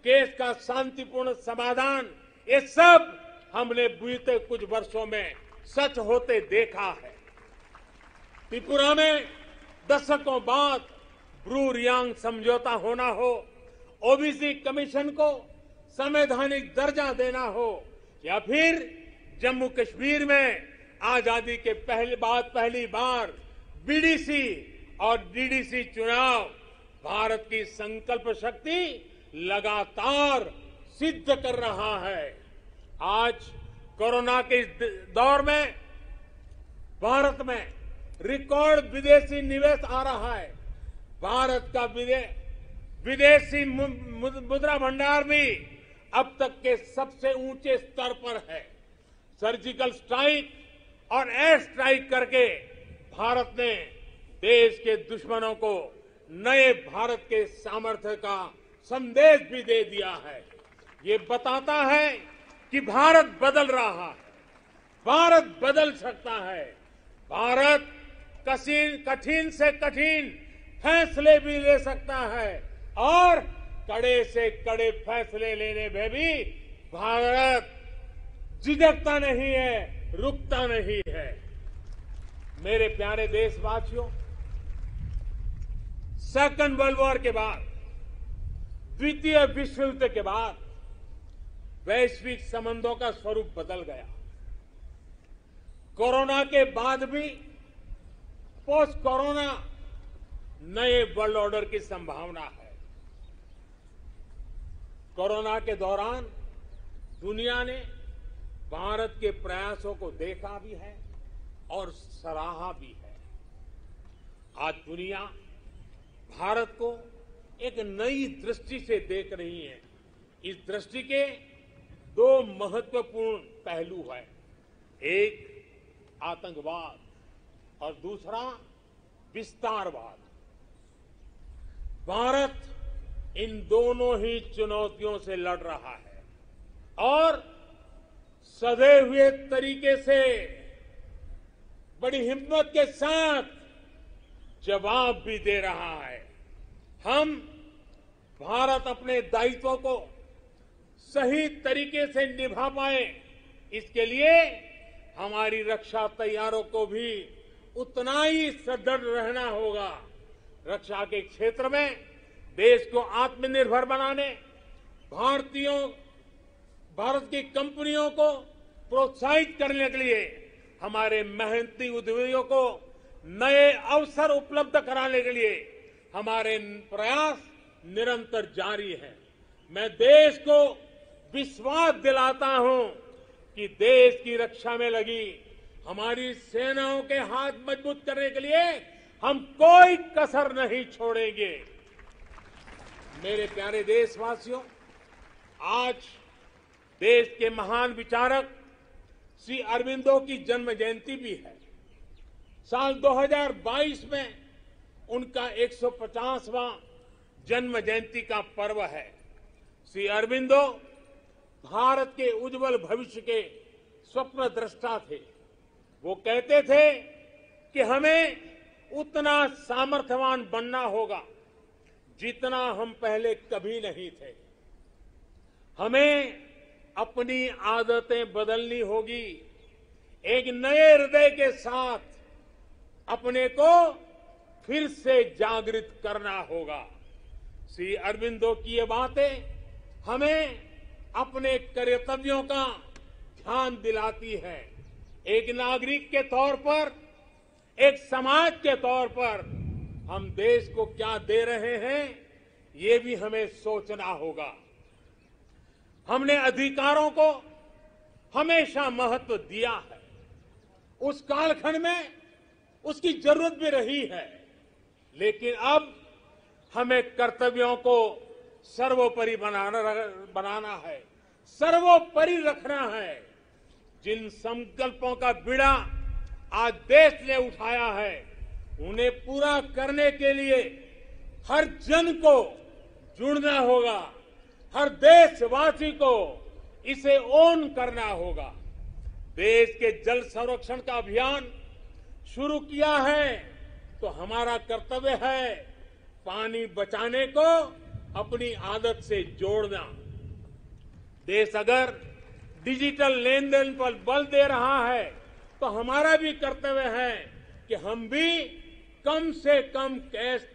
केस का शांतिपूर्ण समाधान, ये सब हमने बीते कुछ वर्षों में सच होते देखा है। त्रिपुरा में दशकों बाद ब्रू रियांग समझौता होना हो, ओबीसी कमीशन को संवैधानिक दर्जा देना हो, या फिर जम्मू कश्मीर में आजादी के पहली बार बीडीसी और डीडीसी चुनाव, भारत की संकल्प शक्ति लगातार सिद्ध कर रहा है। आज कोरोना के इस दौर में भारत में रिकॉर्ड विदेशी निवेश आ रहा है। भारत का विदेशी मुद्रा भंडार भी अब तक के सबसे ऊंचे स्तर पर है। सर्जिकल स्ट्राइक और एयर स्ट्राइक करके भारत ने देश के दुश्मनों को नए भारत के सामर्थ्य का संदेश भी दे दिया है। ये बताता है कि भारत बदल रहा है, भारत बदल सकता है। भारत कठिन से कठिन फैसले भी ले सकता है और कड़े से कड़े फैसले लेने में भी भारत झिझकता नहीं है, रुकता नहीं है। मेरे प्यारे देशवासियों, सेकंड वर्ल्ड वॉर के बाद, द्वितीय विश्व युद्ध के बाद वैश्विक संबंधों का स्वरूप बदल गया। कोरोना के बाद भी पोस्ट कोरोना नए वर्ल्ड ऑर्डर की संभावना है। कोरोना के दौरान दुनिया ने भारत के प्रयासों को देखा भी है और सराहा भी है। आज दुनिया भारत को एक नई दृष्टि से देख रही है। इस दृष्टि के दो महत्वपूर्ण पहलू हैं, एक आतंकवाद और दूसरा विस्तारवाद। भारत इन दोनों ही चुनौतियों से लड़ रहा है और सधे हुए तरीके से बड़ी हिम्मत के साथ जवाब भी दे रहा है। हम भारत अपने दायित्वों को सही तरीके से निभा पाए, इसके लिए हमारी रक्षा तैयारों को भी उतना ही सदृढ़ रहना होगा। रक्षा के क्षेत्र में देश को आत्मनिर्भर बनाने, भारत की कंपनियों को प्रोत्साहित करने के लिए, हमारे मेहनती उद्यमियों को नए अवसर उपलब्ध कराने के लिए हमारे प्रयास निरंतर जारी हैं। मैं देश को विश्वास दिलाता हूं कि देश की रक्षा में लगी हमारी सेनाओं के हाथ मजबूत करने के लिए हम कोई कसर नहीं छोड़ेंगे। मेरे प्यारे देशवासियों, आज देश के महान विचारक श्री अरबिंदो की जन्म जयंती भी है। साल 2022 में उनका 150वां जन्म जयंती का पर्व है। श्री अरबिंदो भारत के उज्जवल भविष्य के स्वप्न दृष्टा थे। वो कहते थे कि हमें उतना सामर्थ्यवान बनना होगा जितना हम पहले कभी नहीं थे। हमें अपनी आदतें बदलनी होगी। एक नए हृदय के साथ अपने को फिर से जागृत करना होगा। श्री अरबिंदो की ये बातें हमें अपने कर्तव्यों का ध्यान दिलाती है। एक नागरिक के तौर पर, एक समाज के तौर पर हम देश को क्या दे रहे हैं, ये भी हमें सोचना होगा। हमने अधिकारों को हमेशा महत्व दिया है। उस कालखंड में उसकी जरूरत भी रही है, लेकिन अब हमें कर्तव्यों को सर्वोपरि बनाना है, सर्वोपरि रखना है। जिन संकल्पों का बीड़ा आज देश ने उठाया है, उन्हें पूरा करने के लिए हर जन को जुड़ना होगा, हर देशवासी को इसे ओन करना होगा। देश के जल संरक्षण का अभियान शुरू किया है तो हमारा कर्तव्य है पानी बचाने को अपनी आदत से जोड़ना। देश अगर डिजिटल लेन देन पर बल दे रहा है तो हमारा भी कर्तव्य है कि हम भी कम से कम कैश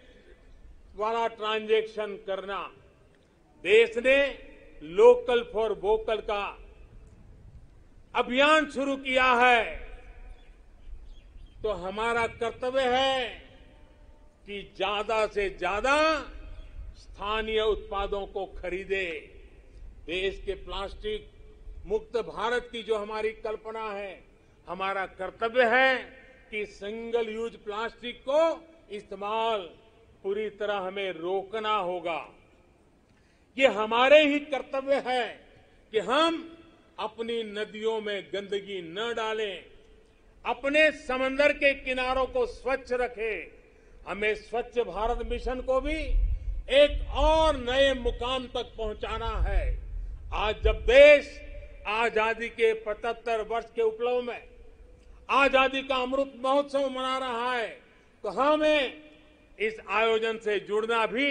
वाला ट्रांजैक्शन करना। देश ने लोकल फॉर वोकल का अभियान शुरू किया है तो हमारा कर्तव्य है कि ज्यादा से ज्यादा स्थानीय उत्पादों को खरीदे। देश के प्लास्टिक मुक्त भारत की जो हमारी कल्पना है, हमारा कर्तव्य है कि सिंगल यूज प्लास्टिक को इस्तेमाल पूरी तरह हमें रोकना होगा। ये हमारे ही कर्तव्य है कि हम अपनी नदियों में गंदगी न डालें, अपने समंदर के किनारों को स्वच्छ रखें। हमें स्वच्छ भारत मिशन को भी एक और नए मुकाम तक पहुंचाना है। आज जब देश आजादी के 75 वर्ष के उपलक्ष्य में आजादी का अमृत महोत्सव मना रहा है तो हमें इस आयोजन से जुड़ना भी,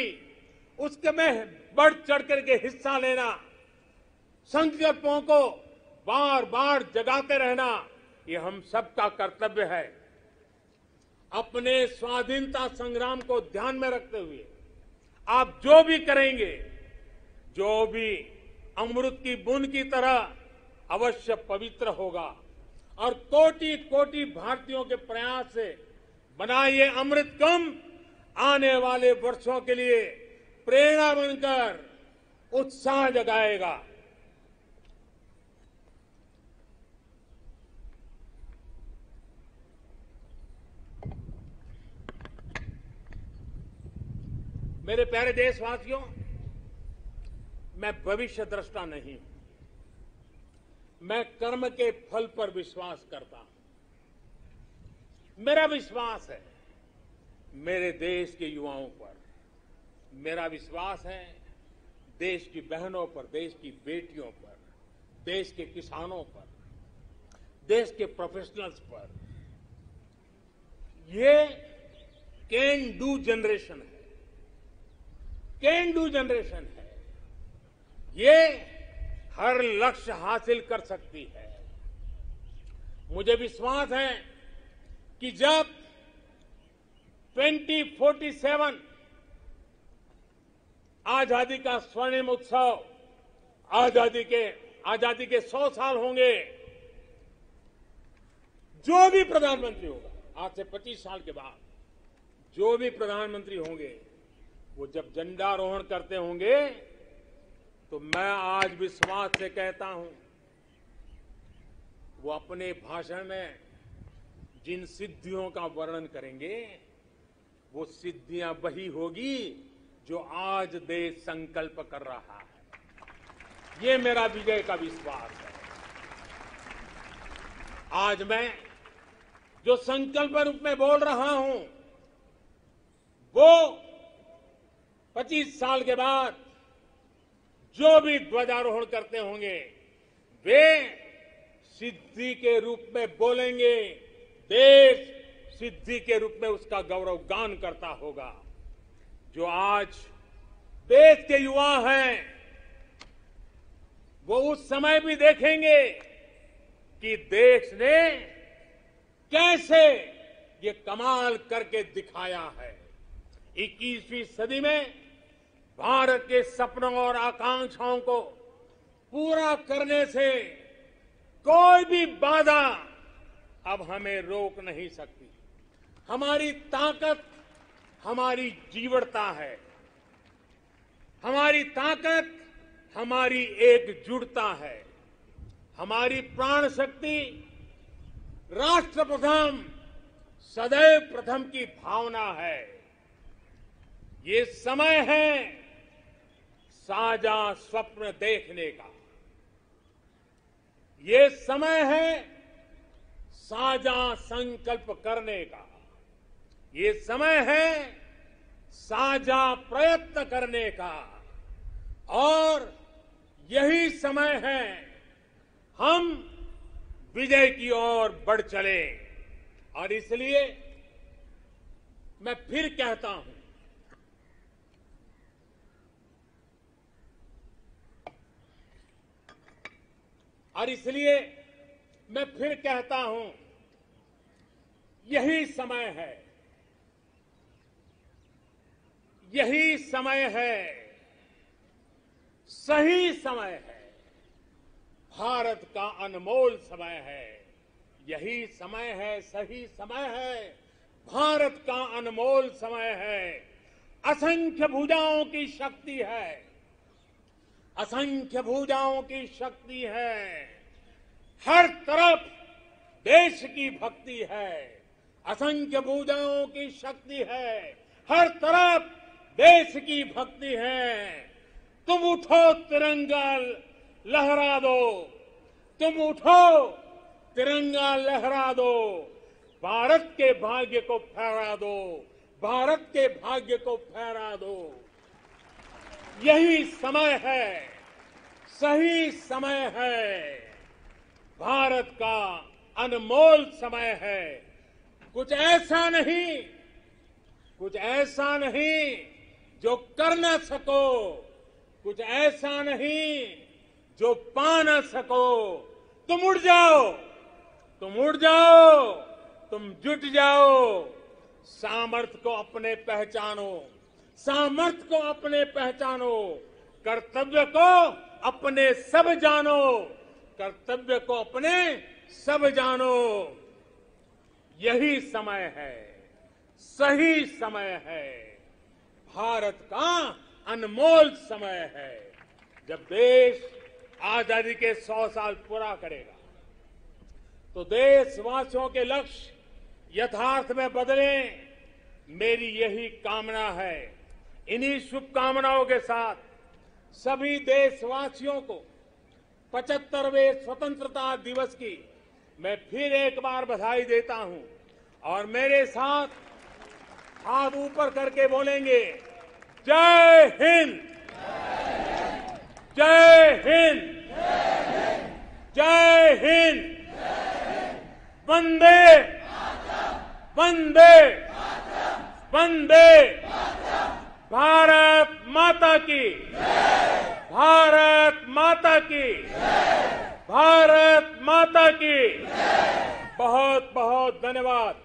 उसके में बढ़ चढ़ करके हिस्सा लेना, संकल्पों को बार बार जगाते रहना, ये हम सबका कर्तव्य है। अपने स्वाधीनता संग्राम को ध्यान में रखते हुए आप जो भी करेंगे, जो भी अमृत की बूंद की तरह अवश्य पवित्र होगा और कोटि कोटि भारतीयों के प्रयास से बना ये अमृत कम आने वाले वर्षों के लिए प्रेरणा बनकर उत्साह जगाएगा। मेरे प्यारे देशवासियों, मैं भविष्य दृष्टा नहीं हूं, मैं कर्म के फल पर विश्वास करता हूं। मेरा विश्वास है मेरे देश के युवाओं पर, मेरा विश्वास है देश की बहनों पर, देश की बेटियों पर, देश के किसानों पर, देश के प्रोफेशनल्स पर। ये कैन डू जनरेशन है, कैन डू जनरेशन है। ये हर लक्ष्य हासिल कर सकती है। मुझे विश्वास है कि जब 2047 आजादी का स्वर्णिम उत्सव, आजादी के 100 साल होंगे, जो भी प्रधानमंत्री होगा, आज से 25 साल के बाद जो भी प्रधानमंत्री होंगे, वो जब झंडारोहण करते होंगे तो मैं आज विश्वास से कहता हूं, वो अपने भाषण में जिन सिद्धियों का वर्णन करेंगे, वो सिद्धियां वही होगी जो आज देश संकल्प कर रहा है। ये मेरा विजय का विश्वास है। आज मैं जो संकल्प रूप में बोल रहा हूं, वो 25 साल के बाद जो भी ध्वजारोहण करते होंगे, वे सिद्धि के रूप में बोलेंगे देश सिद्धि के रूप में उसका गौरव गान करता होगा। जो आज देश के युवा हैं, वो उस समय भी देखेंगे कि देश ने कैसे ये कमाल करके दिखाया है। 21वीं सदी में भारत के सपनों और आकांक्षाओं को पूरा करने से कोई भी बाधा अब हमें रोक नहीं सकती। हमारी ताकत हमारी जीवटता है, हमारी ताकत हमारी एकजुटता है, हमारी प्राण शक्ति राष्ट्र प्रथम सदैव प्रथम की भावना है। ये समय है साझा स्वप्न देखने का, ये समय है साझा संकल्प करने का, ये समय है साझा प्रयत्न करने का, और यही समय है हम विजय की ओर बढ़ चले। और इसलिए मैं फिर कहता हूं, यही समय है, यही समय है, सही समय है, भारत का अनमोल समय है। यही समय है, सही समय है, भारत का अनमोल समय है। असंख्य भुजाओं की शक्ति है, असंख्य भुजाओं की शक्ति है। हर तरफ देश की भक्ति है, असंख्य भुजाओं की शक्ति है, हर तरफ देश की भक्ति है। तुम उठो तिरंगा लहरा दो, तुम उठो तिरंगा लहरा दो, भारत के भाग्य को फहरा दो, भारत के भाग्य को फहरा दो। यही समय है, सही समय है, भारत का अनमोल समय है। कुछ ऐसा नहीं, कुछ ऐसा नहीं जो कर न सको, कुछ ऐसा नहीं जो पा न सको। तुम उड़ जाओ, तुम उड़ जाओ, तुम जुट जाओ, सामर्थ्य को अपने पहचानो, सामर्थ्य को अपने पहचानो, कर्तव्य को अपने सब जानो, कर्तव्य को अपने सब जानो। यही समय है, सही समय है, भारत का अनमोल समय है। जब देश आजादी के 100 साल पूरा करेगा तो देशवासियों के लक्ष्य यथार्थ में बदले, मेरी यही कामना है। इन्हीं शुभकामनाओं के साथ सभी देशवासियों को 75वें स्वतंत्रता दिवस की मैं फिर एक बार बधाई देता हूं। और मेरे साथ हाथ ऊपर करके बोलेंगे, जय हिंद, जय हिंद, जय हिंद, वंदे वंदे वंदे, भारत माता की, भारत माता की, भारत माता की। बहुत बहुत धन्यवाद।